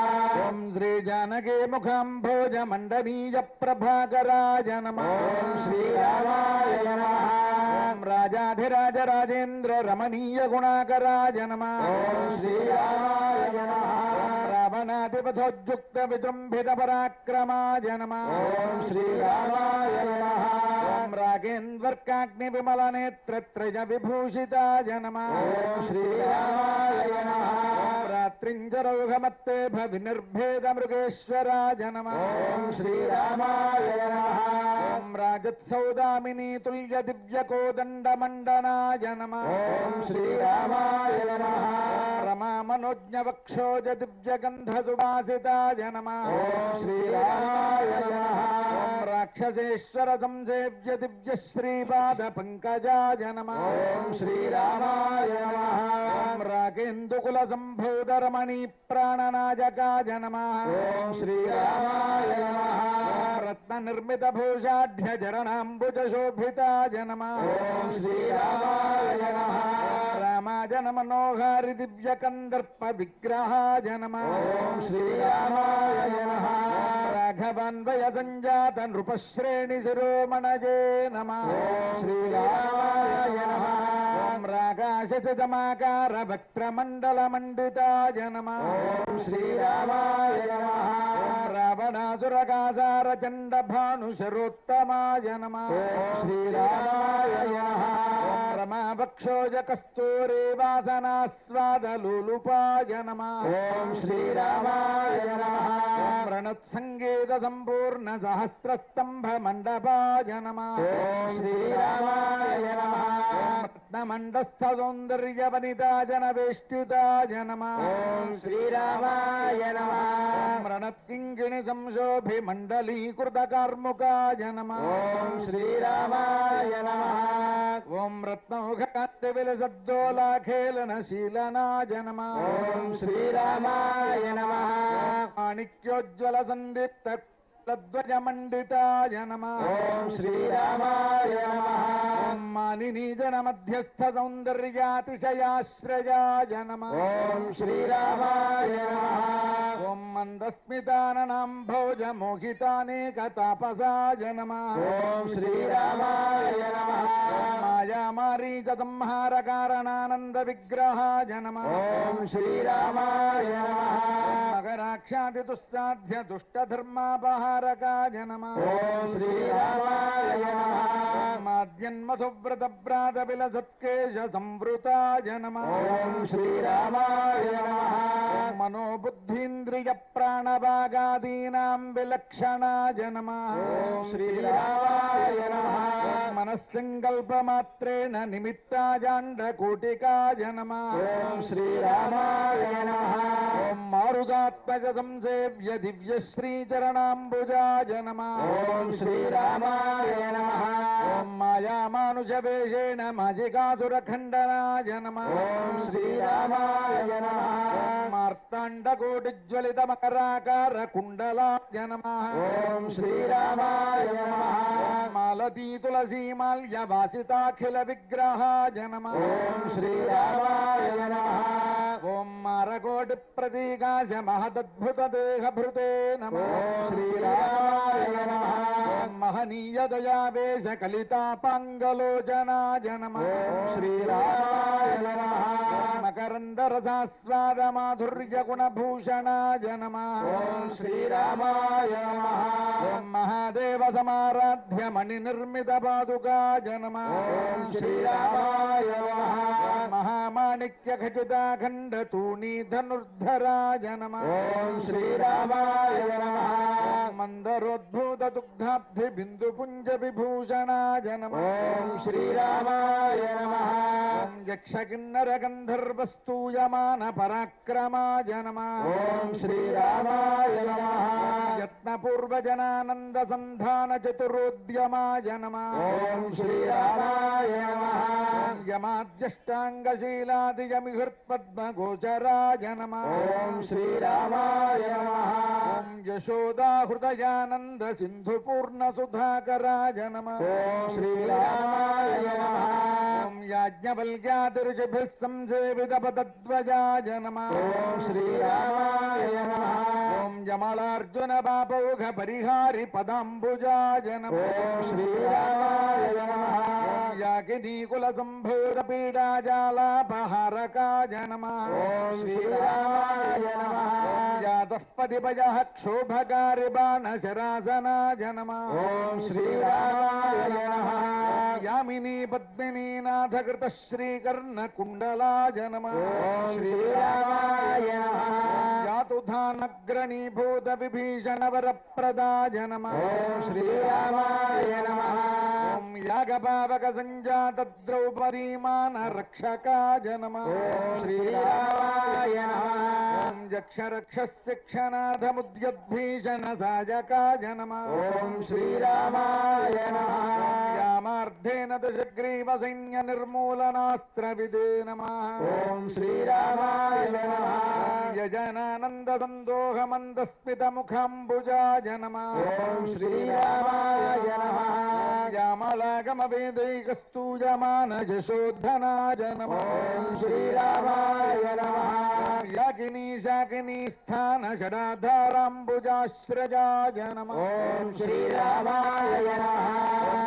ఓం శ్రీ జానకీ ముఖాంభోజ మండనీయ ప్రభాకరాయ నమః. ఓం శ్రీరామాయ నమః. ఓం రాజాధిరాజ రాజేంద్ర రమణీయ గుణాకరాయ నమః. ఓం శ్రీరామాయ నమః. రావణాధిపథోద్యుక్త విజృంభిత పరాక్రమాయ నమః. ఓం శ్రీరామాయ నమః. ఓం రాగేంద్వర్కాగ్ని విమల నేత్ర త్రయ విభూషితాయ నమః. ఓం శ్రీరామాయ నమః. ఓం రాత్రింజరౌఘమత్తే వినిర్భేద మృగేశ్వరాయ నమః. ఓం శ్రీరామాయ నమః. ఓం రాజత్సౌదామినీ తుల్య దివ్య కోదండ మండనాయ నమః. ఓం శ్రీరామాయ నమః. రమా మనోజ్ఞ వక్షోజ దివ్య గంధ సువాసితాయ నమః. ఓం శ్రీరామాయ నమః. ఓం రాక్షసేశ్వర సంసేవ్య దివ్య శ్రీపాద పంకజాయ నమః. ఓం శ్రీరామాయ నమః. ఓం రాకేందుకుల సంభూతరమణి ప్రాణనాయకాయ నమః. ఓం శ్రీరామాయ నమః. రత్న నిర్మిత భూషాఢ్య చరణాంబుజ శోభితాయ నమః. ఓం శ్రీరామాయ నమః. రామాయ మనోహారి దివ్య కందర్ప విగ్రహాయ నమః. ఓం శ్రీరామాయ నమః. రాఘవాన్వయ సంజాత నృపశ్రేణి శిరోమణజే నమః. ఓం శ్రీరామాయ నమః. ఓం రాకాశితమాకార వక్రమండల మండితాయ నమః. ఓం శ్రీరామాయ నమః. రావణాసురకాసార చండ భాను శరోత్తమాయ నమః. ఓం శ్రీరామాయ నమః. రమాభక్షోజ కస్తూరి వాసనాస్వాదలులుపాయ నమః. ఓం శ్రీరామాయ నమః. ప్రణత్సంగీత సంపూర్ణ సహస్రస్తంభ మండపాయ నమః. ఓం శ్రీరామాయ నమః. రత్నమండస్థ సౌందర్య వనితాజన వేష్టితాయ నమః. ఓం శ్రీరామాయ నమః. ప్రణత్కింకిణి సంశోభి మండలీకృత కార్ముకాయ నమః. ఓం శ్రీరామాయ నమః. ఓం రత్నౌఘకాంతి విలసద్దోలాఖేళన శీలనాయ నమః. ఓం శ్రీరామాయ నమః. మాణిక్యోజ్వల సందీప్త తద్వజ మండితాయ నమః. ఓం శ్రీరామాయ నమః. ఓం మానినీ జన మధ్యస్థ సౌందర్యాతిశయాశ్రయాయ నమః. ఓం శ్రీరామాయ నమః. ఓం మందస్మితాననాం భోజ మోహితానేక తాపసాయ నమః. ఓం శ్రీరామాయ నమః. మాయామారీచ సంహార కారణానంద విగ్రహాయ నమః. ఓం శ్రీరామాయ నమః. మకరాక్షాది దుస్సాధ్య దుష్టధర్మాపహారకాయ నమః. ఓం శ్రీరామాయ నమః. మాద్యన్మధువ్రత ప్రాత విలసత్కేశ సంవృతాయ నమః. ఓం శ్రీరామాయ నమః. మనోబుద్ధీంద్రియ ప్రాణభాగాదీనాం విలక్షణాయ నమః. ఓం శ్రీరామాయ నమః. మనస్సంకల్పమాత్రేణ నిమిత్తాజాండకూటికాయ నమః. ఓం శ్రీరామాయ నమః. ఓం మారుగాత్మజ సంసేవ్య దివ్య శ్రీచరణాంబుజాయ నమః. ఓం శ్రీరామాయ నమః. ఓం మాయామానుష వేషేణ మాజికాసురఖండనాయ నమః. ఓం శ్రీరామాయ నమః. మార్తాండకోటిజ్వలిత మకరాకార కుండలాయ నమః. ఓం శ్రీరామాయ నమః. మాలతీ తులసీమాల్య వాసితాఖిల విగ్రహాయ నమః. ఓం శ్రీరామాయ నమః. ఓం మారకోటి ప్రతీకాశ మహదద్భుత దేహభృతే నమః. ఓం శ్రీరామాయ నమః. ఓం మహనీయ దయావేశ కలితాపాంగలోచనాయ నమః. ఓం శ్రీరామాయ నమః. మకరంద రసాస్వాద మాధుర్య గుణభూషణాయ నమః. ఓం శ్రీరామాయ నమః. ఓం మహాదేవ సమారాధ్య మణి నిర్మిత పాదుకాయ నమః. ఓం శ్రీరామాయ నమః. మహామాణిక్య ఖచితాఖండ తూణీ ధనుర్ధరాయ నమః. ఓం శ్రీరామాయ నమః. మందరోద్భూత దుగ్ధాబ్ధి బిందు పుంజ విభూషణాయ నమః. ఓం శ్రీరామాయ నమః. ఓం యక్ష కిన్నర గంధర్వస్తూయమాన పరాక్రమాయ నమః. ఓం శ్రీరామాయ నమః. యత్నపూర్వజనానంద సంధాన చతురోద్యమాయ నమః. ఓం శ్రీరామాయ నమః. యమాద్యష్టాంగశీలాదియమిహృత్పద్మగోచరాయ నమః. ఓం శ్రీరామాయ నమః. ఓం యశోదా హృదయానంద సింధు పూర్ణ సుధాకరాయ నమః. ఓం శ్రీరామాయ నమః. ఓం యాజ్ఞవల్క్యాదిరుచిభిః సంసేవిత పదధ్వజాయ నమః. ఓం శ్రీరామాయ నమః. ఓం యమలార్జున పాపౌఘ పరిహారి పదాంబుజాయ నమః. ఓం శ్రీరామాయ నమః. యాకినీకుల సంభూత పీడాజాలాపహారకాయ నమః. ఓం శ్రీరామాయ నమః. జాతః పతిపయః క్షోభకారి బాణశరాసనాయ నమః. ఓం శ్రీరామాయ నమః. యామినీ పద్మినీ నాథకృత శ్రీకర్ణ కుండలాయ నమః. ఓం శ్రీరామాయ నమః. యాతుధానగ్రణీభూత విభీషణ వరప్రదాయ నమః. ఓం శ్రీరామాయ నమః. ఓం యాగపావక సంజాత ద్రౌపదీమాన రక్షకాయ నమః. శ్రీరామాయ నమః. యక్ష రక్షశిక్షనాథముద్యద్భీషణ సాయకాయ నమః. ఓం శ్రీరామాయ నమః. రామార్థేన దశగ్రీవ సైన్య నిర్మూలనాస్త్ర విదే నమః. ఓం శ్రీరామాయ నమః. యజనానంద సందోహ మందస్మిత ముఖాంబుజాయ నమః. ఓం శ్రీరామాయ నమః. యామలాగమ వేదైకస్తూయమాన యశోద్ధనాయ నమః. ఓం శ్రీరామాయ నమః. యాకినీ శాకినీ స్థాన షడాధారాంబుజాశ్రయాయ నమః. ఓం శ్రీరామాయ నమః.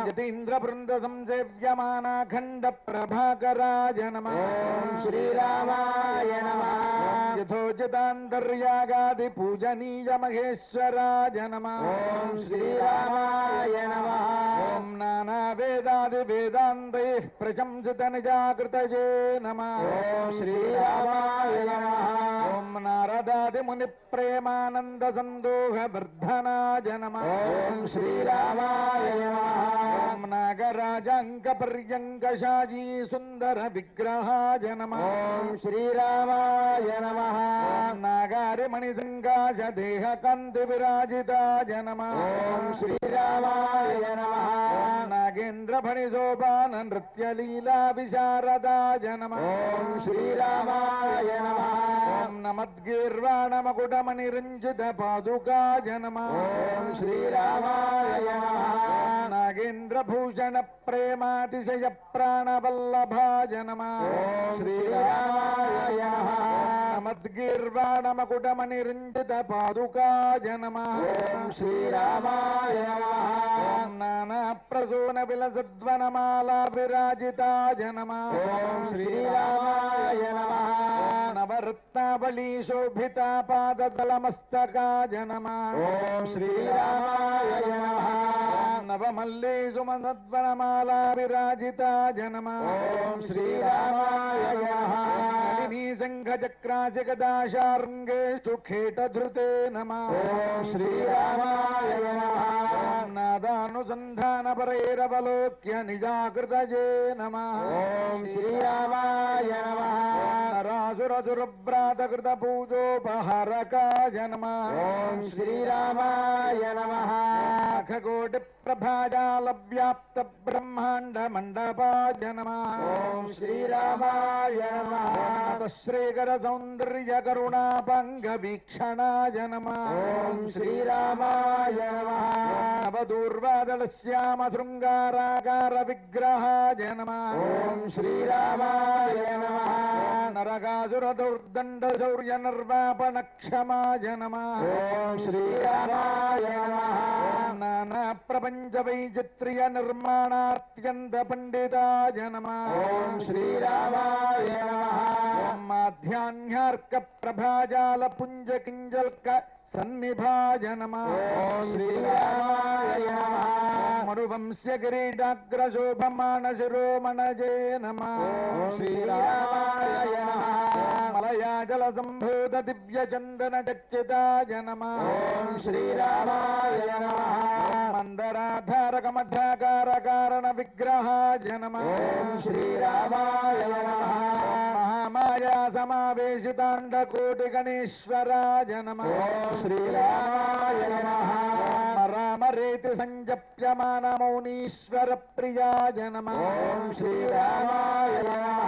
యతీంద్ర బృంద సంసేవ్యమానాఖండ ప్రభాకరాయ నమః. ఓం శ్రీరామాయ నమః. యథోచితాంతర్యాగాది పూజనీయ మహేశ్వరాయ నమః. ఓం శ్రీరామాయ నమః. ఓం నానా వేదాది వేదాంతైః ప్రశంసిత నిజాకృతయే నమః. ఓం శ్రీరామాయ నమః. ఓం నారదాది ముని ప్రేమానంద సందోహ వర్ధనాయ నమః. ఓం శ్రీరామాయ నమః. ఓం నాగరాజాంక పర్యంక శాయీ సుందర విగ్రహాయ నమః. ఓం శ్రీరామాయ నమః. ఓం నాగారి మణిసంకాశ దేహ కాంతి విరాజితాయ నమః. ఓం శ్రీరామాయ నమః. ఓం నాగేంద్ర ఫణి శోభాన నృత్య లీలా విశారదాయ నమః. ఓం శ్రీరామాయ నమః. ఓం నమద్గీర్వాణమకుటమణి రంజిత పాదుకాయ నమః. ఓం శ్రీరామాయ నమః. నాగేంద్ర భూషణ ప్రేమాతిశయ ప్రాణవల్లభాయ నమః. ఓం శ్రీరామాయ నమః. నమద్గీర్వాణమకుటమణి రంజిత పాదుకాయ నమః. ఓం శ్రీరామాయ నమః. ఓం నానా ప్రసూన విలసద్వనమాలా విరాజితాయ నమః. ఓం శ్రీరామాయ నమః. నవరత్నావళీ శోభితా పాదదళమస్తకాయ నమః. ఓం శ్రీరామాయ నమః. నవమల్లీ సుమసద్వనమాలా విరాజితాయ నమః. ఓం శ్రీరామాయ నమః. నళినీ శంఖచక్రాశకదాశార్ంగేషు ఖేటధృతే నమః. ఓం శ్రీరామాయ నమః. నాదానుసంధానపరైరవలోక్య నిజాకృతయే నమః. ఓం శ్రీరామాయ నమః. నరాసురసురభ్రాతకృత పూజోపహారకాయ నమః. ఓం శ్రీరామాయ నమః. ఖగోటి ప్రభాజాల వ్యాప్త బ్రహ్మాండ మండపాయ నమః. ఓం శ్రీరామాయ నమః. శ్రీకర సౌందర్య కరుణాపంగ వీక్షణాయ నమః. ఓం శ్రీరామాయ నమః. నవదూర్వాదల శ్యామ శృంగారాకార విగ్రహాయ నమః. ఓం శ్రీరామాయ నమః. నరకాసుర దుర్దండ శౌర్య నిర్వాపణ క్షమాయ నమః. ఓం శ్రీరామాయ నమః. నానా ప్రపంచ వైచిత్ర్య నిర్మాణాత్యంత పండితాయ నమః. ఓం శ్రీరామాయ నమః. మాధ్యాన్యార్క ప్రభాజాల పుంజ కింజల్క సన్నిభాయ నమః. ఓం శ్రీరామాయ నమః. మరువంశ్య కిరీటాగ్రశోభమాన శిరోమణజే నమః. ఓం శ్రీరామాయ నమః. మలయాజల సంభూత దివ్య చందన చర్చితాయ నమః. ఓం శ్రీరామాయ నమః. మందరాధారక మధ్యాకార కారణ విగ్రహాయ నమః. ఓం శ్రీరామాయ నమః. మహామాయా సమావేశితాండ కోటి గణేశ్వరాయ నమః. ఓం శ్రీరామాయ నమః. రామరేతి సంజప్యమాన మౌనీశ్వర ప్రియాయ నమః. ఓం శ్రీరామాయ నమః.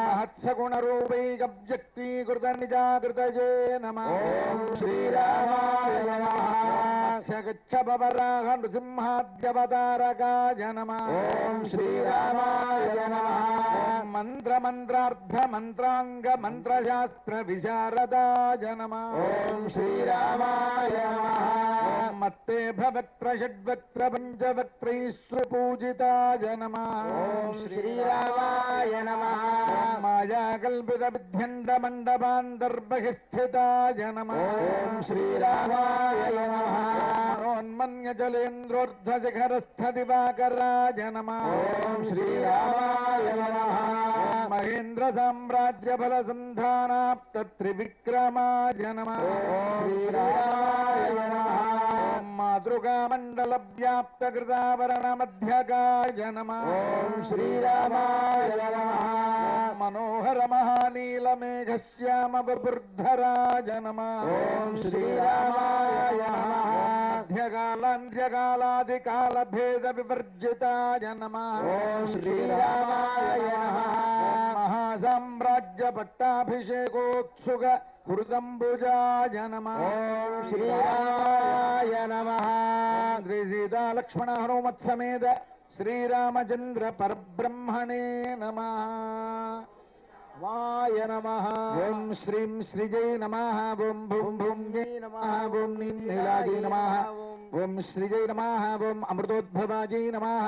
మహత్సగుణ రూపైక వ్యక్తీకృత నిజాకృతయే నమః. ఓం శ్రీరామాయ నమః. గచ్చ భవరాహ నృసింహాద్యవతారకాయ నమః. ఓం శ్రీరామాయ నమః. మంత్రమంత్రార్థ మంత్రాంగ మంత్రశాస్త్ర విశారదాయ నమః. ఓం శ్రీరామాయ నమః. మత్తే భవక్త్ర షడ్వక్త్ర పంచవక్త్రైస్సు పూజితాయ నమః. ఓం శ్రీరామాయ నమః. మాయా కల్పిత విధ్యండ మండపాంతర్బహిస్థితాయ నమః. ఓం శ్రీరామాయ నమః. మనోన్మన్య జలేంద్రోర్ధశిఖరస్థ దివాకరాయ నమః. ఓం శ్రీరామాయ నమః. మహేంద్ర సామ్రాజ్య ఫల సంధానాప్త త్రివిక్రమాయ నమః. ఓం శ్రీరామాయ నమః. మాతృకామండల వ్యాప్త కృతావరణ మధ్యగాయ నమః. ఓం శ్రీరామాయ నమః. మనోహర మహానీలమేఘశ్యామ బుర్ధరాజ నమః. ఓం శ్రీరామాయ నమః. మధ్యకాలాంధ్యకాలాదికాల భేద వివర్జితాయ నమః. ఓం శ్రీరామాయ నమః. మహాసామ్రాజ్య పట్టాభిషేకోత్సుక హృదంబుజాయ నమః. ఓం శ్రీరామాయ నమః. శ్రీ సీతా లక్ష్మణ హనుమత్ సమేత శ్రీరామచంద్ర పరబ్రహ్మణే నమః. వాయ నమః. ఓం శ్రీం శ్రీజై నమః. ఓం భూం భూం జై నమః. ఓం నీం నీలాజై నమః. ఓం శ్రీజై నమః. ఓం అమృతోద్భవాజై నమః.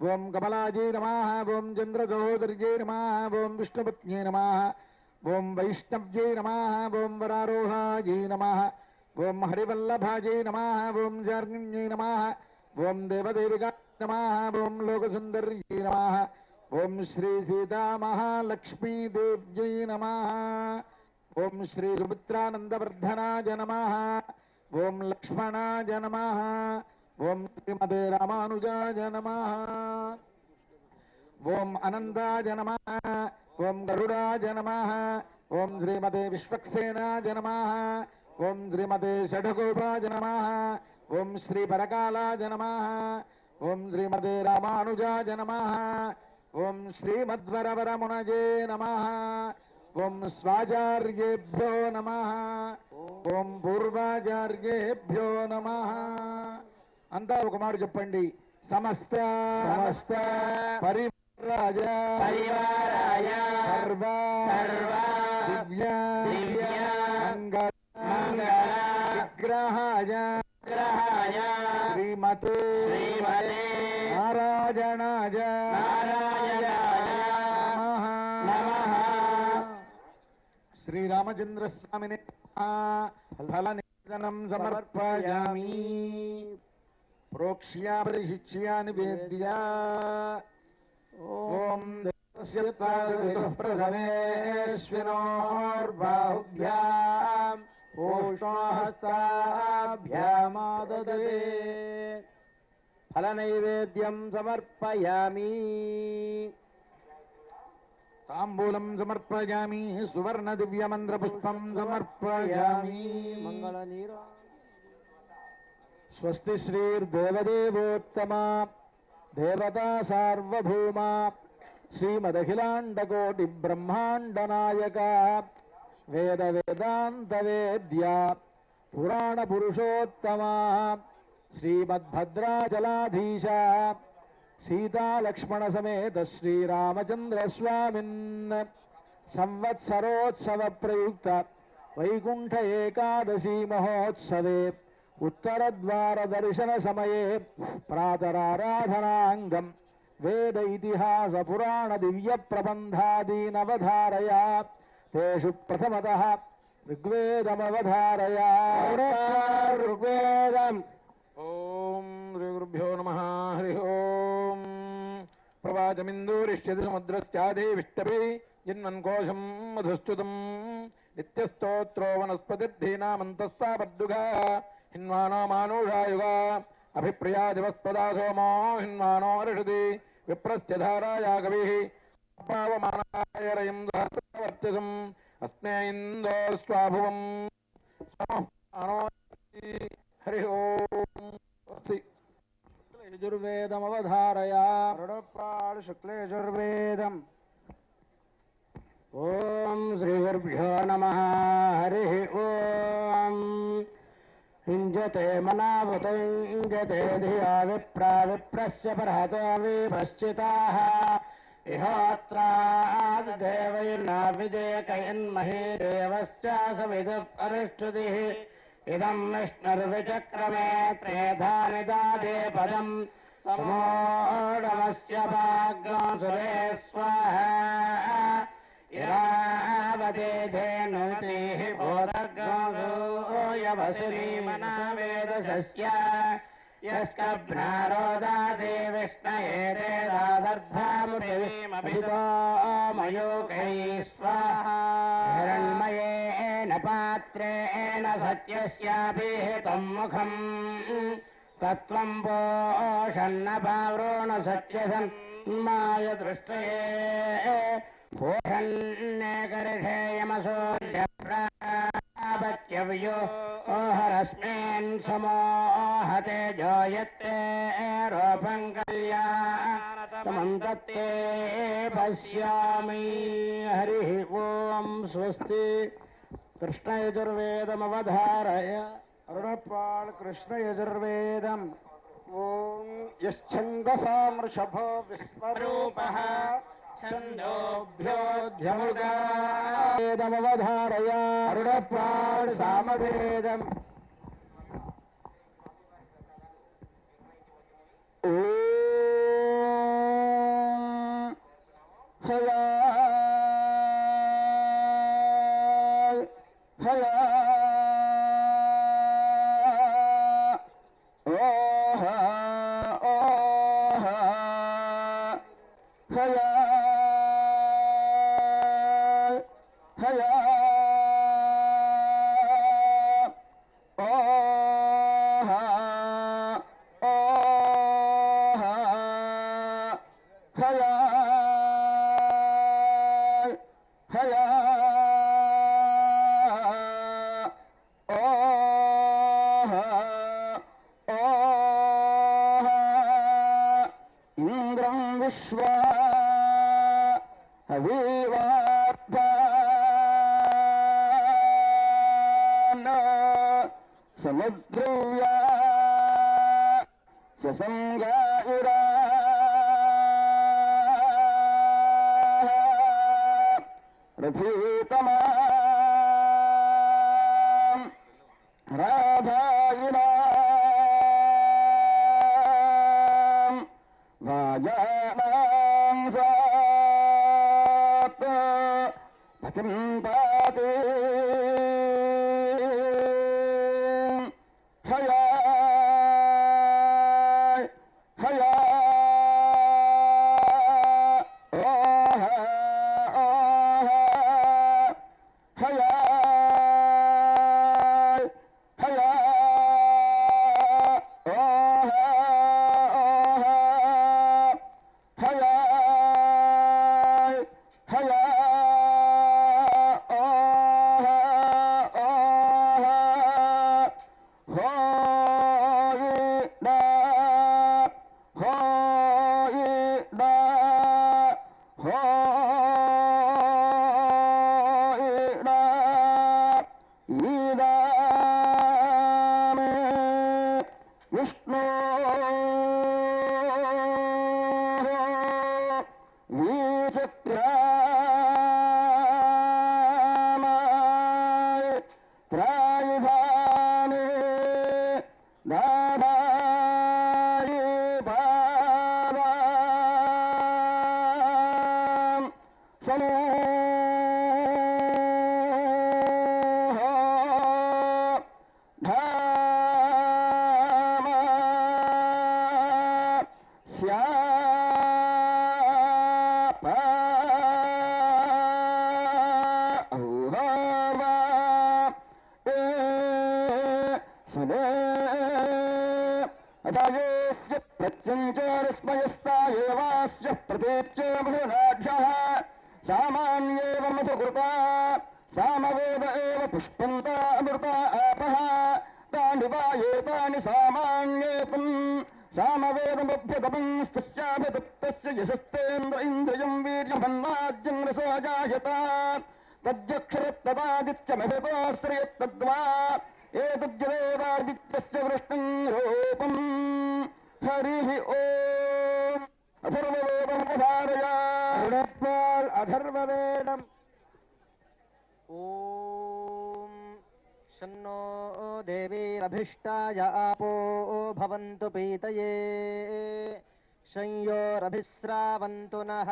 ఓం కమలాజై నమః. ఓం చంద్రసహోదర్యై నమః. ఓం విష్ణుపత్న్యై నమః. ఓం వైష్ణవ్యై నమః. ఓం వరారోహాజై నమః. ఓం హరివల్లభాజై నమః. ఓం జార్ణ్యై నమః. ఓం దేవదేవికా నమః. ఓం లోకసుందర్యై నమః. ఓం శ్రీ సీతామహాలక్ష్మీదేవ్యై నమః. ఓం శ్రీ సుమిత్రానందవర్ధనాయ నమః. ఓం లక్ష్మణాయ నమః. ఓం శ్రీమతే రామానుజాయ నమః. ఓం అనందాయ నమః. ఓం గరుడాయ నమః. ఓం శ్రీమతే విశ్వక్సేనాయ నమః. ఓం శ్రీమతే షఢగోపాయ నమః. ఓం శ్రీ పరకాలాయ నమః. ఓం శ్రీమతే రామానుజాయ నమః. ఓం శ్రీమద్వరవరమునజే నమః. ఓం స్వాచార్యేభ్యో నమః. ఓం పూర్వాచార్యేభ్యో నమః. అంతా ఒక మాట చెప్పండి. సమస్త సమస్త పరివారాయ పరివారాయ సర్వ సర్వ దివ్య దివ్య మంగళ మంగళ విగ్రహాయ గ్రహాయ శ్రీమతే శ్రీమతే నారాయణాయ నారాయణాయ నమః. నమః. శ్రీరామచంద్ర స్వామిని ఫలనివేదనం సమర్పయామి. ప్రోక్ష్యా పరిశిక్ష్యా నివేద్య. ఓం దేవస్య ప్రథమేశ్వినోర్బాహుభ్యాం పూష్ణహస్తాభ్యామాదదే ఫలనైవేద్యం సమర్పయామి. తాంబూలం సమర్పయామి. సువర్ణ దివ్యమంత్ర పుష్పం సమర్పయామి. మంగళనీరా స్వస్తి శ్రీర్దేవదేవోత్తమా దేవతా సార్వభౌమా శ్రీమదఖిలాండకోటి బ్రహ్మాండ నాయక వేద వేదాంత వేద్య పురాణ పురుషోత్తమా శ్రీమద్భద్రాచలాధీశ సీతాలక్ష్మణ సమేత శ్రీరామచంద్ర స్వామిన్ సంవత్సరోత్సవ ప్రయుక్త వైకుంఠ ఏకాదశీ మహోత్సవే ఉత్తరద్వార దర్శన సమయే ప్రాతరారాధనాంగం వేద ఇతిహాస పురాణ దివ్య ప్రబంధాదీనవధారయ. తేషు ప్రథమతః ఋగ్వేదమవధారయ. ఋగ్వేదం. ఓం శ్రీ గురుభ్యో నమః. హరి ఓం. ప్రవాచమిందూరిష్యతి సముద్రశ్చాదేవిష్టపి జన్మన్కోశం మధుస్తుతం నిత్యస్తోత్రో వనస్పతిర్ధీనామంతస్తాపద్దుగా హిన్వానో మానుషాయుగా అభిప్రియా దివస్పదా సోమో హిన్వానో రిషతి విప్రస్థ్యధారాయా కవిః పావమానాయ రయం సహస్రవర్చసం అస్మే ఇందో స్వాభువం హరి ఓం. యజుర్వేదమవధారయ. రుడప్రాడు శుక్లేజుర్వేదం. ఓం శ్రీ గురుభ్యో నమః. హరి ఓం. యుంజతే మనావృతంజతే ధియా విప్రా విప్రస్య పరహతో విపశ్చితాః ఇహోత్రాదేవైర్నా విజేకయన్మహే దేవశ్చ సవిదుః అరిష్టుతిః ఇదం విష్ణుర్విచక్రమే త్రేధాని దాదే పదం సమోఢమస్య భాగ్యం సురే స్వాహా ఇరావతే ధేనుతిః భూతర్గోయవశ్రీమనావేదసస్య యస్కభ్నారోదాసి విష్ణయే తే దాదర్ధామురిమభితో మయూకైः స్వాహా హిరణ్మయేన पात्रेण सत्यस्याभिहितं मुखम् तत्त्वं पोषन्नपावृण सत्यसन्माय दृष्टये भूषन्नेकर्षेयमसूर्यप्रापत्यव्यो हरस्मिन् समोहते जायते रूपं कल्याणं तत्ते पश्यामि हरिः ॐ स्वस्ति कृष्णयजुर्वेदमवधारय अरुणपाल कृष्ण यजुर्वेदम ओम यश्छन्दसामृषभो विस्मरूपः छन्दोभ्योऽध्यमुदावेदमवधारय अरुणपाल सामवेदम ओम हया हया इंद्रं विश्वा अवीवार्थान समुद्रव्या च संगायुरा रथीतमा राधायिना वाजानां सात् पतिं पाति हया हया ओह ओह हया हया ओह ओह हया हया ओह ओह होइडा होइडा होइडा ईदामे विष्णु वीचित्रामाय त्रायुधाने दादाय पादां समूह धामा स्यापा औहवा सुने अदायस्य प्रत्यञ्चरस्मयस्ता एवास्य प्रतीच्य मधुनाढ्यः सामान्येव मधुकृता सामवेद एव पुष्पन्ता अमृता आपः तानि वा एतानि सामान्येतम् सामवेदमभ्यगमंस्तस्याभितप्तस्य यशस्तेन्द्र इन्द्रियं वीर्यमन्नाद्यं रसो जायत तद्यक्षरत्तदादित्यमभितोऽश्रयत्तद्वा एतद्यदेवादित्यस्य वृष्टिं रूपम् हरिः ओम् अथर्ववेदमुपधारय अरुणपाल अथर्ववेदम् ॐ शन्नो देवीरभिष्टाय आपो भवन्तु पीतये संयोरभिस्रावन्तु नः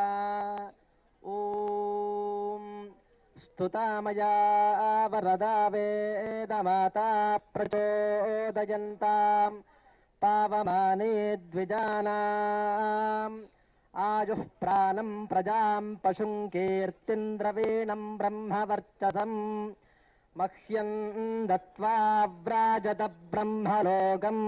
ॐ स्तुता मया वरदा वेदमाता प्रचोदयन्तां पावमाने द्विजानाम् आयुः प्राणं प्रजां पशुं कीर्तिन्द्रवीणं ब्रह्मवर्चसं मह्यं दत्त्वा व्राजत ब्रह्मलोकम्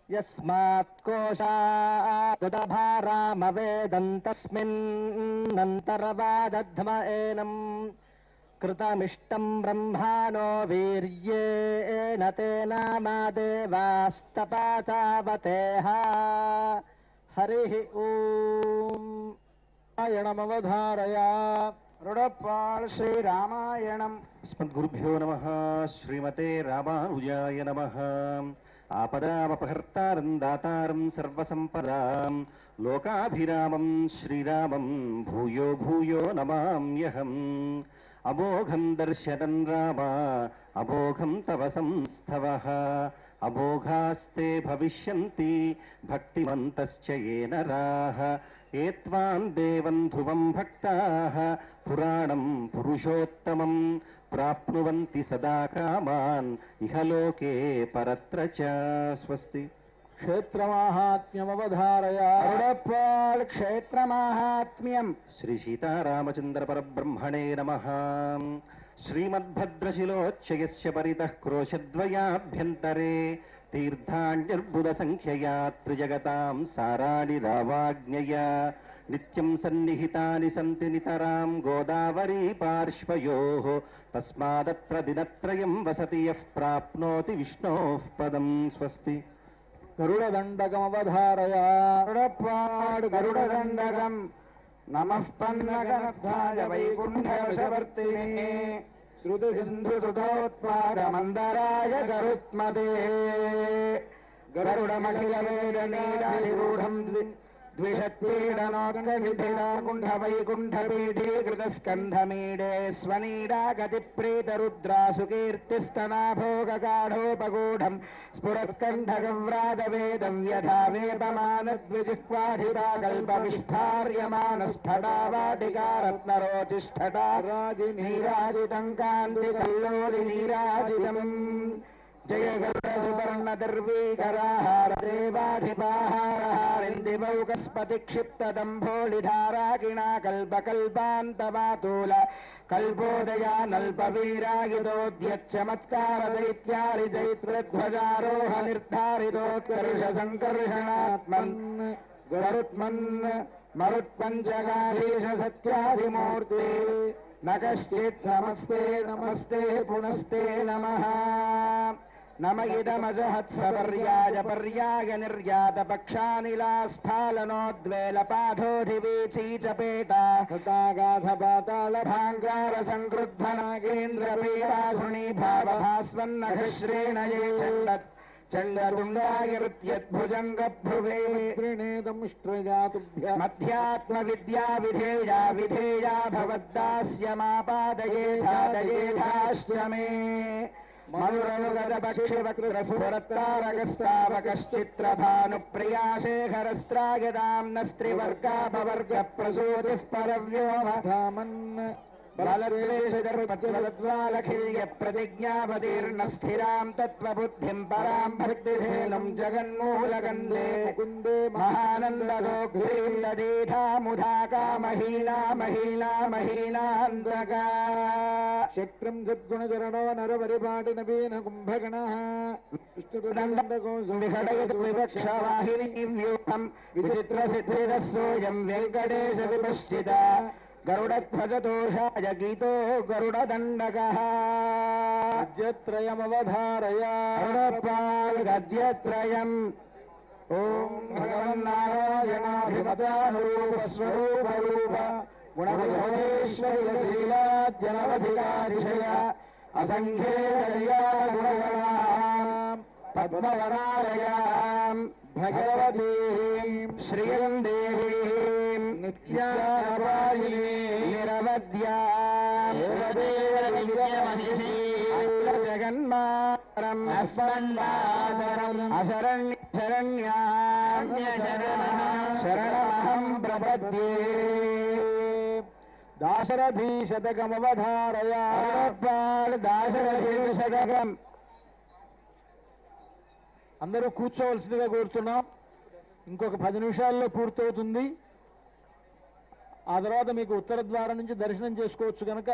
यस्मात् कोशादुदभारामवेदन्तस्मिन्नन्तरवादध्म एनम् कृतमिष्टं ब्रह्माणो वीर्येण तेनामा देवास्तपातावतेः हरिः ॐ రామాయణమవధారయ రుడపాల్ శ్రీరామాయణం. అస్మద్గురుభ్యో నమః. శ్రీమతే రామానుజాయ నమః. ఆపదామపహర్తారం దాతారం సర్వసంపదాం లోకాభిరామం శ్రీరామం భూయో భూయో నమామ్యహం. అమోఘం దర్శనం రామ అమోఘం తవ సంస్థవః అమోఘాస్తే భవిష్యంతి భక్తిమంతశ్చ ఏ నరాః ఏత్వాం దేవం ధ్రువం భక్తాః పురాణం పురుషోత్తమం ప్రాప్నువంతి సదా కామాన్ ఇహలోకే పరత్ర చ. స్వస్తి. క్షేత్రమాహాత్మ్యమవధారయ రుడపాల్ క్షేత్రమాహాత్మ్యం. శ్రీ సీతారామచంద్ర పరబ్రహ్మణే నమః. శ్రీమద్భద్రశిలోచ్చయస్య పరితః క్రోశద్వయాభ్యంతరే తీర్థాన్యర్బుద సంఖ్యయా త్రిజగతాం సారాణి రావాజ్ఞయా నిత్యం సన్నిహితాని సంతి నితరాం గోదావరీ పార్శ్వయోః తస్మాదత్ర దినత్రయం వసతి యః ప్రాప్నోతి విష్ణోః పదం. స్వస్తి. గరుడదండకమవధారయ రుడపాడ్ గరుడదండకం. నమః పన్నగనద్ధాయ వైకుంఠవశవర్తినే శ్రుతిసింధుసుతోత్పాదమందరాయ గరుత్మదే. గరుడమఖిలవేదనీడాధిరూఢం ద్విషత్పీడనోత్కనిధిరాకుంఠవైకుంఠపీఠీకృతస్కంధమీడే స్వనీడాగతిప్రీతరుద్రాసుకీర్తిస్తనాభోగగాఢోపగూఢం స్ఫురత్కంఠగవ్రాతవేదం యథా వేపమానద్విజిహ్వాధిరాకల్పవిష్ఠార్యమానస్ఫటావాటికారత్నరోతిష్ఠటా నీరాజితం కాంతికల్లోలి నీరాజితం. జయ గరుడసువర్ణదర్వీకరాహార దేవాధిపాహారహారిందిమౌకస్పతి క్షిప్తదంభోళిధారాకిణా కల్పకల్పాంతవాతూల కల్పోదయానల్పవీరాయుధోద్యచ్చమత్కార దైత్యారి జైత్రధ్వజారోహ నిర్ధారితోత్కర్ష సంకర్షణాత్మన్ గరుత్మన్ మరుత్పంచగాధీశ సత్యాధిమూర్తి న కశ్చిత్ నమస్తే నమస్తే పునస్తే నమః. నమ ఇదమజహత్సపర్యాయ పర్యాయ నిర్యాత పక్షానిలాస్ఫాలనోద్వేలపాధోధివీచీచపేట తథాగాధపాతాళభాంగార సంక్రుద్ధనాగేంద్రపీడాశృణీ భావభాస్వన్నఘశ్రేణయే చండతుండాయృత్యద్భుజంగభ్రువే మధ్యాత్మ విద్యా విధేయా విధేయా భవద్దాస్యమాపాదయేధాదయేధాశ్చమే. మనురనుగత పక్షివక్రస్ఫురత్తారకస్తావకశ్చిత్రభానుప్రియాశేఖరస్త్రాయదాం నస్త్రివర్గాపవర్గ ప్రసూతి పరవ్యోమధామన్ బలద్వేషదర్పద్వాలఖిల్య ప్రతిజ్ఞాపదీర్ణ స్థిరాం తత్వబుద్ధిం పరాం భక్తిధేనుం జగన్మూలకందే కుందే మహానందదోగ్రీల్లదీధాముధాకా మహీనా మహీనా మహీనాంతకా. శక్రం సద్గుణచరణో నరవరిపాటి నవీన కుంభగణ విఘటయతు వివక్షవాహినీ వ్యూహం విచిత్రసిద్ధిరస్సోయం వెంకటేశ విపశ్చిత. గరుడధ్వజదోషాయ గీతో గరుడదండకః. గద్యత్రయమవధారయ గరుడపాల్ గద్యత్రయం. ఓం భగవన్నారాయణాభిమతానురూపస్వరూపరూప గుణవిభవేశ్వరీలశీలాద్యనవధికాతిశయ అసంఖ్యేయగుణగణాం పద్మవనాలయాం భగవతీం శ్రియం దేవీం నిత్యానపాయినీం నిరవద్యాం జగన్మాతరం అస్మన్మాతరం అశరణ్యాం శరణమహం ప్రపద్యే. దాశరథీశతకమవధారయ దాశరథీశతకం. అందరూ కూర్చోవలసిందిగా కోరుతున్నాం. ఇంకొక 10 నిమిషాల్లో పూర్తవుతుంది. ఆ తర్వాత మీకు ఉత్తర ద్వారం నుంచి దర్శనం చేసుకోవచ్చు కనుక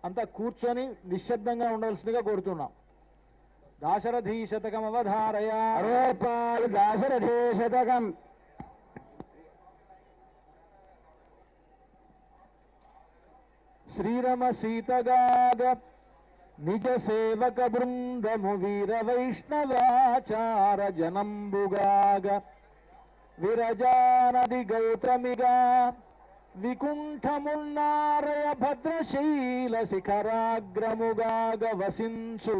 అంతా కూర్చొని నిశ్శబ్దంగా ఉండవలసిందిగా కోరుతున్నాం. దాశరథీ శతకం అవధారయ అరోపాలు దాశరథే శతకం. శ్రీరమ సీతగాగ నిజ సేవక బృందము వీర వైష్ణవాచార జనంబుగాగ విరజానది గౌతమిగా వికుంఠమున్నారయ భద్రశైల శిఖరాగ్రముగాగ వసించు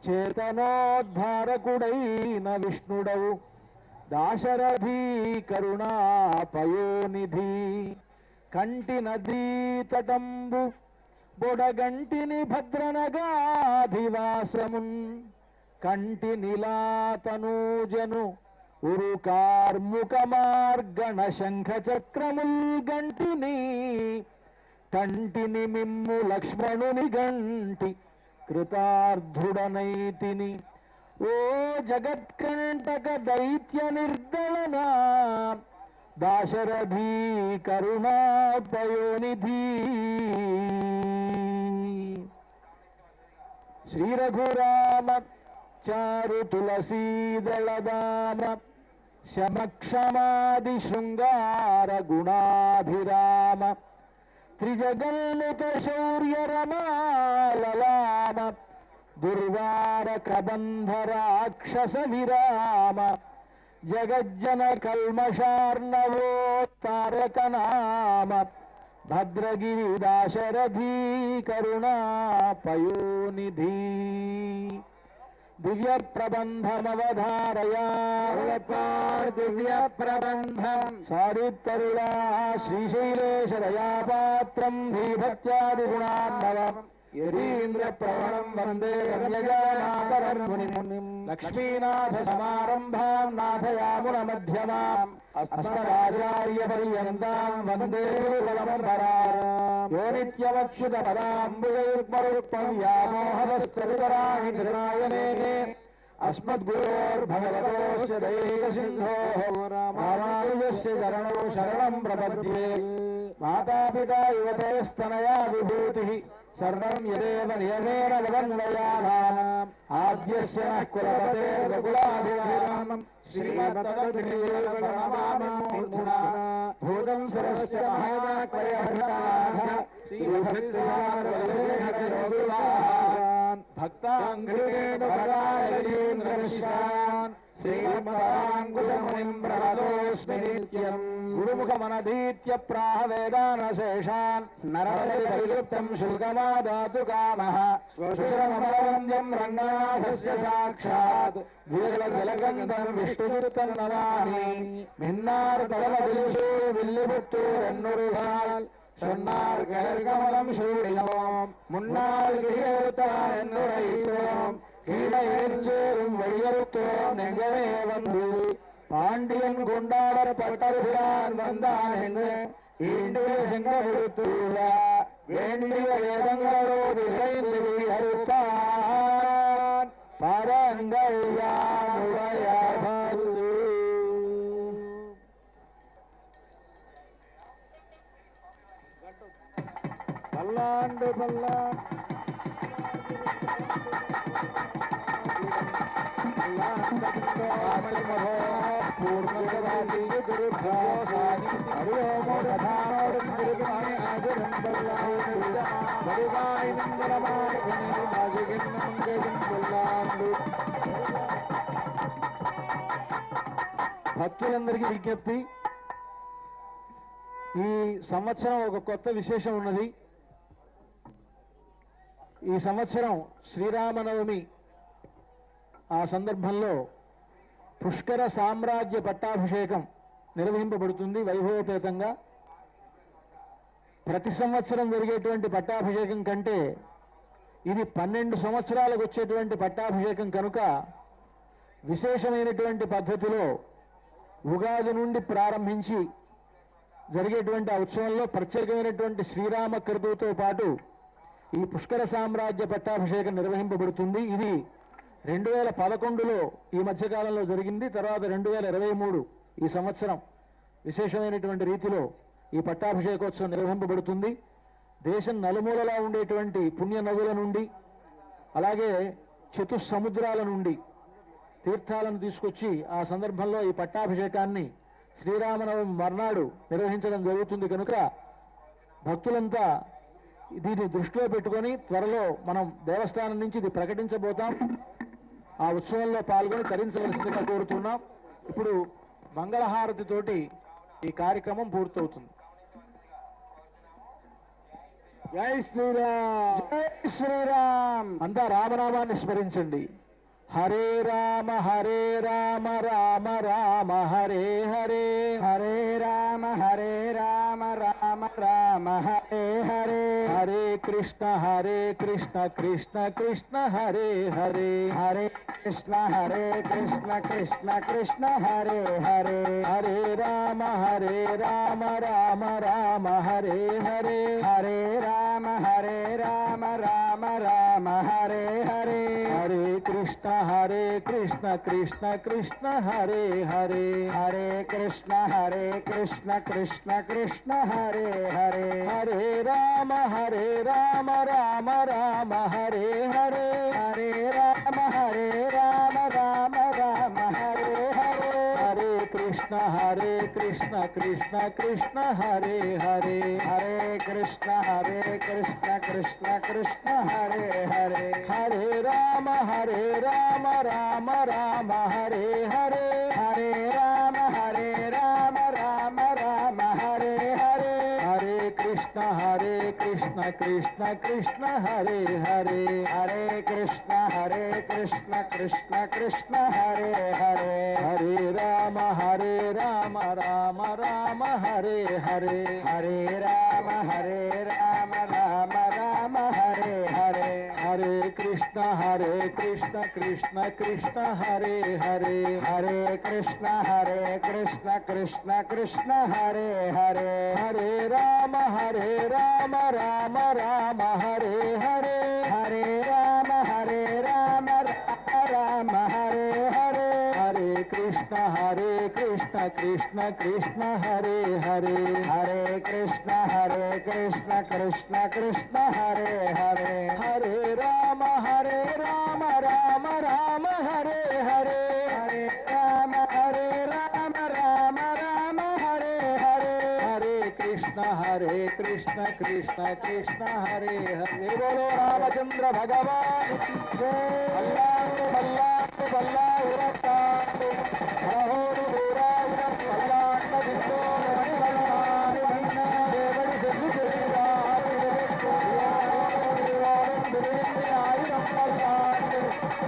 చేతనోద్ధారకుడైన విష్ణుడవు దాశరథీ కరుణాపయోనిధి కంటి నదీతటంబు బొడగంటిని భద్రనగాధివాసమున్ కంటి నిలాతనూజను ఉరు కార్ముక మార్గణ శంఖ చక్రముల్ గంటిని కంటిని మిమ్ము లక్ష్మణుని గంటి కృతార్థుడనైతిని ఓ జగత్కంటక దైత్య నిర్దళన దాశరథీ కరుణాపయోనిధి. శ్రీ రఘురామ చారు తులసీదళదామ శమక్షమాది శృంగార గుణాభిరామ త్రిజగల్లుత శౌర్య రమాలలామ దుర్వార కబంధ రాక్షస విరామ జగజ్జన కల్మషార్ణవోత్తారక నామ భద్రగిరి దాశరథీ కరుణాపయోనిధి. దివ్య ప్రబంధమవధారయా దివ్య ప్రబంధం. సారిత్తరుళా శ్రీశైలేశ దయాపాత్రం ధీభక్త్యాది గుణాన్నవం యతీంద్ర ప్రవణం వందే రమ్యజానాపరం మునిం లక్ష్మీనాథ సమారంభాం నాథయామున మధ్యమాం అస్మదాచార్య పర్యంతాం వందే గురుపరంపరాం. యో నిత్యవచ్యుత పదాంబుజైర్మరుక్మం వ్యామోహదస్తరాణి కృష్ణాయనే అస్మద్గురోర్భగవతోస్య దైకసింధోః రామానుజస్య చరణౌ శరణం ప్రపద్యే. మాతాపితా యువతేస్తనయా విభూతిః సర్వం యదేవ నియమేన వదన్వయానాం. ఆద్యస్య నః కులపతే రఘులాభిరామం శ్రీమత్తద్విజయపరమామూర్ధనా భూతం సరస్య మహానాక్రయహృతాః శ్రీభక్తిసారవదేహతిరోగువాహాన్ భక్తాంఘ్రికేణుపదాయీంద్రమిశ్రాన్ శ్రీమదాంకుశమునిం ప్రణతోస్మి నిత్యం. గురుముఖమనధీత్య ప్రాహ వేదానశేషాన్ నరహరి పరివృప్తం శుల్కమాదాతు కామః స్వశురమరవంద్యం రంగనాథస్య సాక్షాత్ ద్విజలజలగంధం విష్ణుదూతం నమామి. మిన్నార్ తలమదిలిషు విల్లిపుత్తూరెన్నురుగాల్ சொன்னார் கமலம் சூடினோம் முன்னாள் கிழியறுத்தார் என்னுரைத்தோம் கீழையேறும் வழியறுத்தோம் நெஞ்சமே வந்து பாண்டியன் கொண்டாடப்பட்டருகிறான் வந்தான் என்று ஈண்டிய செங்கழுத்தூர வேண்டிய வேதங்களோடு இணைந்து அறுத்தான் பரங்கள் யானுடைய பல்லாண்டு பல்லாண்டு భక్తులందరికీ విజ్ఞప్తి. ఈ సంవత్సరం ఒక కొత్త విశేషం ఉన్నది. ఈ సంవత్సరం శ్రీరామనవమి ఆ సందర్భంలో పుష్కర సామ్రాజ్య పట్టాభిషేకం నిర్వహింపబడుతుంది వైభవపేతంగా. ప్రతి సంవత్సరం జరిగేటువంటి పట్టాభిషేకం కంటే ఇది 12 సంవత్సరాలకు వచ్చేటువంటి పట్టాభిషేకం కనుక విశేషమైనటువంటి పద్ధతిలో ఉగాది నుండి ప్రారంభించి జరిగేటువంటి ఆ ఉత్సవంలో ప్రత్యేకమైనటువంటి శ్రీరామ కృతుతో పాటు ఈ పుష్కర సామ్రాజ్య పట్టాభిషేకం నిర్వహింపబడుతుంది. ఇది 2011లో ఈ మధ్యకాలంలో జరిగింది. తర్వాత 2023 ఈ సంవత్సరం విశేషమైనటువంటి రీతిలో ఈ పట్టాభిషేకోత్సవం నిర్వహింపబడుతుంది. దేశం నలుమూలలా ఉండేటువంటి పుణ్య నదుల నుండి, అలాగే చతుస్సముద్రాల నుండి తీర్థాలను తీసుకొచ్చి ఆ సందర్భంలో ఈ పట్టాభిషేకాన్ని శ్రీరామనవమి మర్నాడు నిర్వహించడం జరుగుతుంది. కనుక భక్తులంతా దీన్ని దృష్టిలో పెట్టుకొని త్వరలో మనం దేవస్థానం నుంచి ఇది ప్రకటించబోతాం. ఆ ఉత్సవంలో పాల్గొని తరించవలసిందిగా కోరుతున్నాం. ఇప్పుడు మంగళహారతితోటి ఈ కార్యక్రమం పూర్తవుతుంది. జై శ్రీరామ్, జై శ్రీరామ్. అంతా రామనామాన్ని స్మరించండి. హరే రామ రామ రామ హరే హరే, హరే రామ రామ రామ హరే హరే, హరే కృష్ణ కృష్ణ కృష్ణ హరే హరే, హరే కృష్ణ కృష్ణ కృష్ణ హరే హరే, హరే రామ రామ రామ హరే హరే, హరే రామ రామ హరే హరే, హరే కృష్ణ కృష్ణ కృష్ణ హరే హరే, హరే కృష్ణ కృష్ణ కృష్ణ హరే హరే, హరే రామ రామ రామ హరే హరే, హరే రామ రామ హరే హరే, హరే కృష్ణ కృష్ణ కృష్ణ హరే హరే, హరే కృష్ణ కృష్ణ కృష్ణ హరే హరే, హరే రామ రామ రామ హరే హరే, హరే రామ రామ హరే హరే, హరే కృష్ణ కృష్ణ కృష్ణ హరే హరే, హరే కృష్ణ కృష్ణ కృష్ణ హరే హరే, హరే రామ రామ రామ హరే హరే, హరే రామ రామ హరే హరే, హరే కృష్ణ కృష్ణ కృష్ణ హరే హరే, హరే కృష్ణ కృష్ణ కృష్ణ హరే హరే, హరే రామ రామ రామ హరే హరే, హరే రామ రామ హరే హరే, హరే కృష్ణ కృష్ణ కృష్ణ హరే హరే, హరే కృష్ణ కృష్ణ కృష్ణ హరే హరే, హరే రామ రామ రామ హరే హరే, హరే రామ రామ హరే హరే, హరే కృష్ణ కృష్ణ కృష్ణ హరే హరే. బోలో రామచంద్ర భగవాన్ అల్లాహు అల్లాహు అల్లాహు రబ్బాను అహోరు దూరాయుధం అల్లాహు దిందో మణిమణాని మన్న దేవడి సెల్లు చెల్లిరారు ఆయుధం అల్లాహు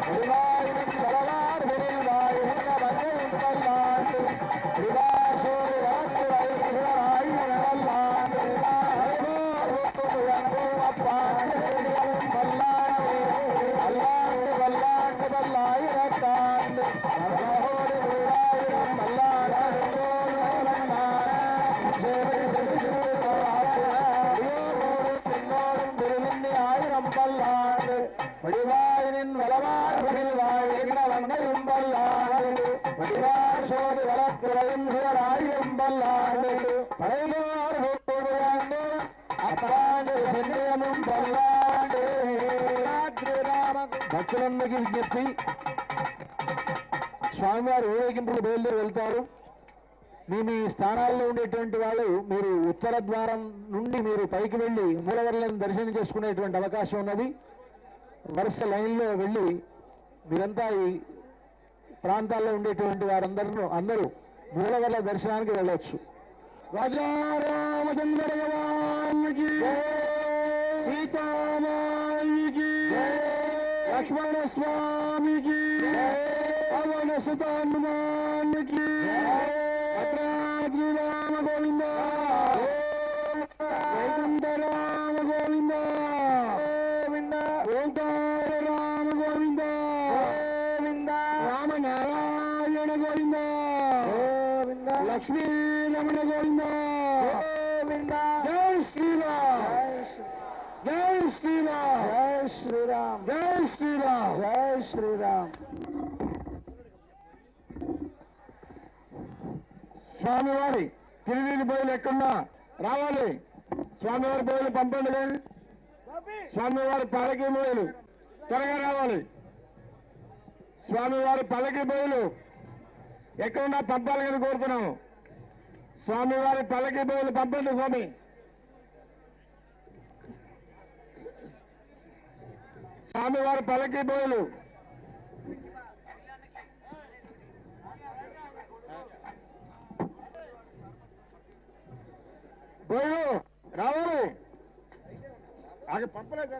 వివాయుధం బలవారు వివాయుధ బంధం అల్లాహు వివాసోరు రాత్రి వైద్యురాయుధం అల్లాహు வடிவாயினின் வளவார் வடிவாயின வங்கையும் பல்லாண்டு வடிவார் சோதி வளத்துறையும் சிவராயும் பல்லாண்டு பழையோர் போடுவாண்டு అప్పాండు సంజయనం పల్లాండు. భక్తులందరికీ విజ్ఞప్తి, స్వామివారి ఊరేగింపులు బయలుదేరి వెళ్తారు. మీ స్థానాల్లో ఉండేటువంటి వాళ్ళు మీరు ఉత్తర ద్వారం నుండి మీరు పైకి వెళ్ళి మూలవర్లను దర్శనం చేసుకునేటువంటి అవకాశం ఉన్నది. వరుస లైన్లో వెళ్ళి మీరంతా ఈ ప్రాంతాల్లో ఉండేటువంటి అందరూ మూలవర్ల దర్శనానికి వెళ్ళవచ్చు. రాజా రామచంద్ర భగవానికి సీతామాయికి లక్ష్మణ స్వామికి పవన సుత హనుమానికి శ్రీరామ గోవింద వైకుంఠ రామ గోవింద ఓంకార రామ గోవింద రామనారాయణ గోవింద లక్ష్మీ రమణ గోవింద జై శ్రీరామ్, జై శ్రీరామ్, జై శ్రీరామ్, జై శ్రీరామ్, జై శ్రీరామ్. స్వామివారి తిరువీధి బయలు ఎక్కడున్నా రావాలి. స్వామివారి బోయలు పంపండి. స్వామివారి పల్లకి బోయలు త్వరగా రావాలి. స్వామివారి పల్లకి బోయలు ఎక్కడున్నా పంపాలని కోరుతున్నాము. స్వామివారి పల్లకి బోయలు పంపండి. స్వామి స్వామివారి పల్లకి బోయలు బోయలు రావాలి. అది పంపలేదు.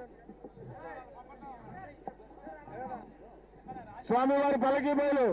స్వామివారి పల్లకి బోయలు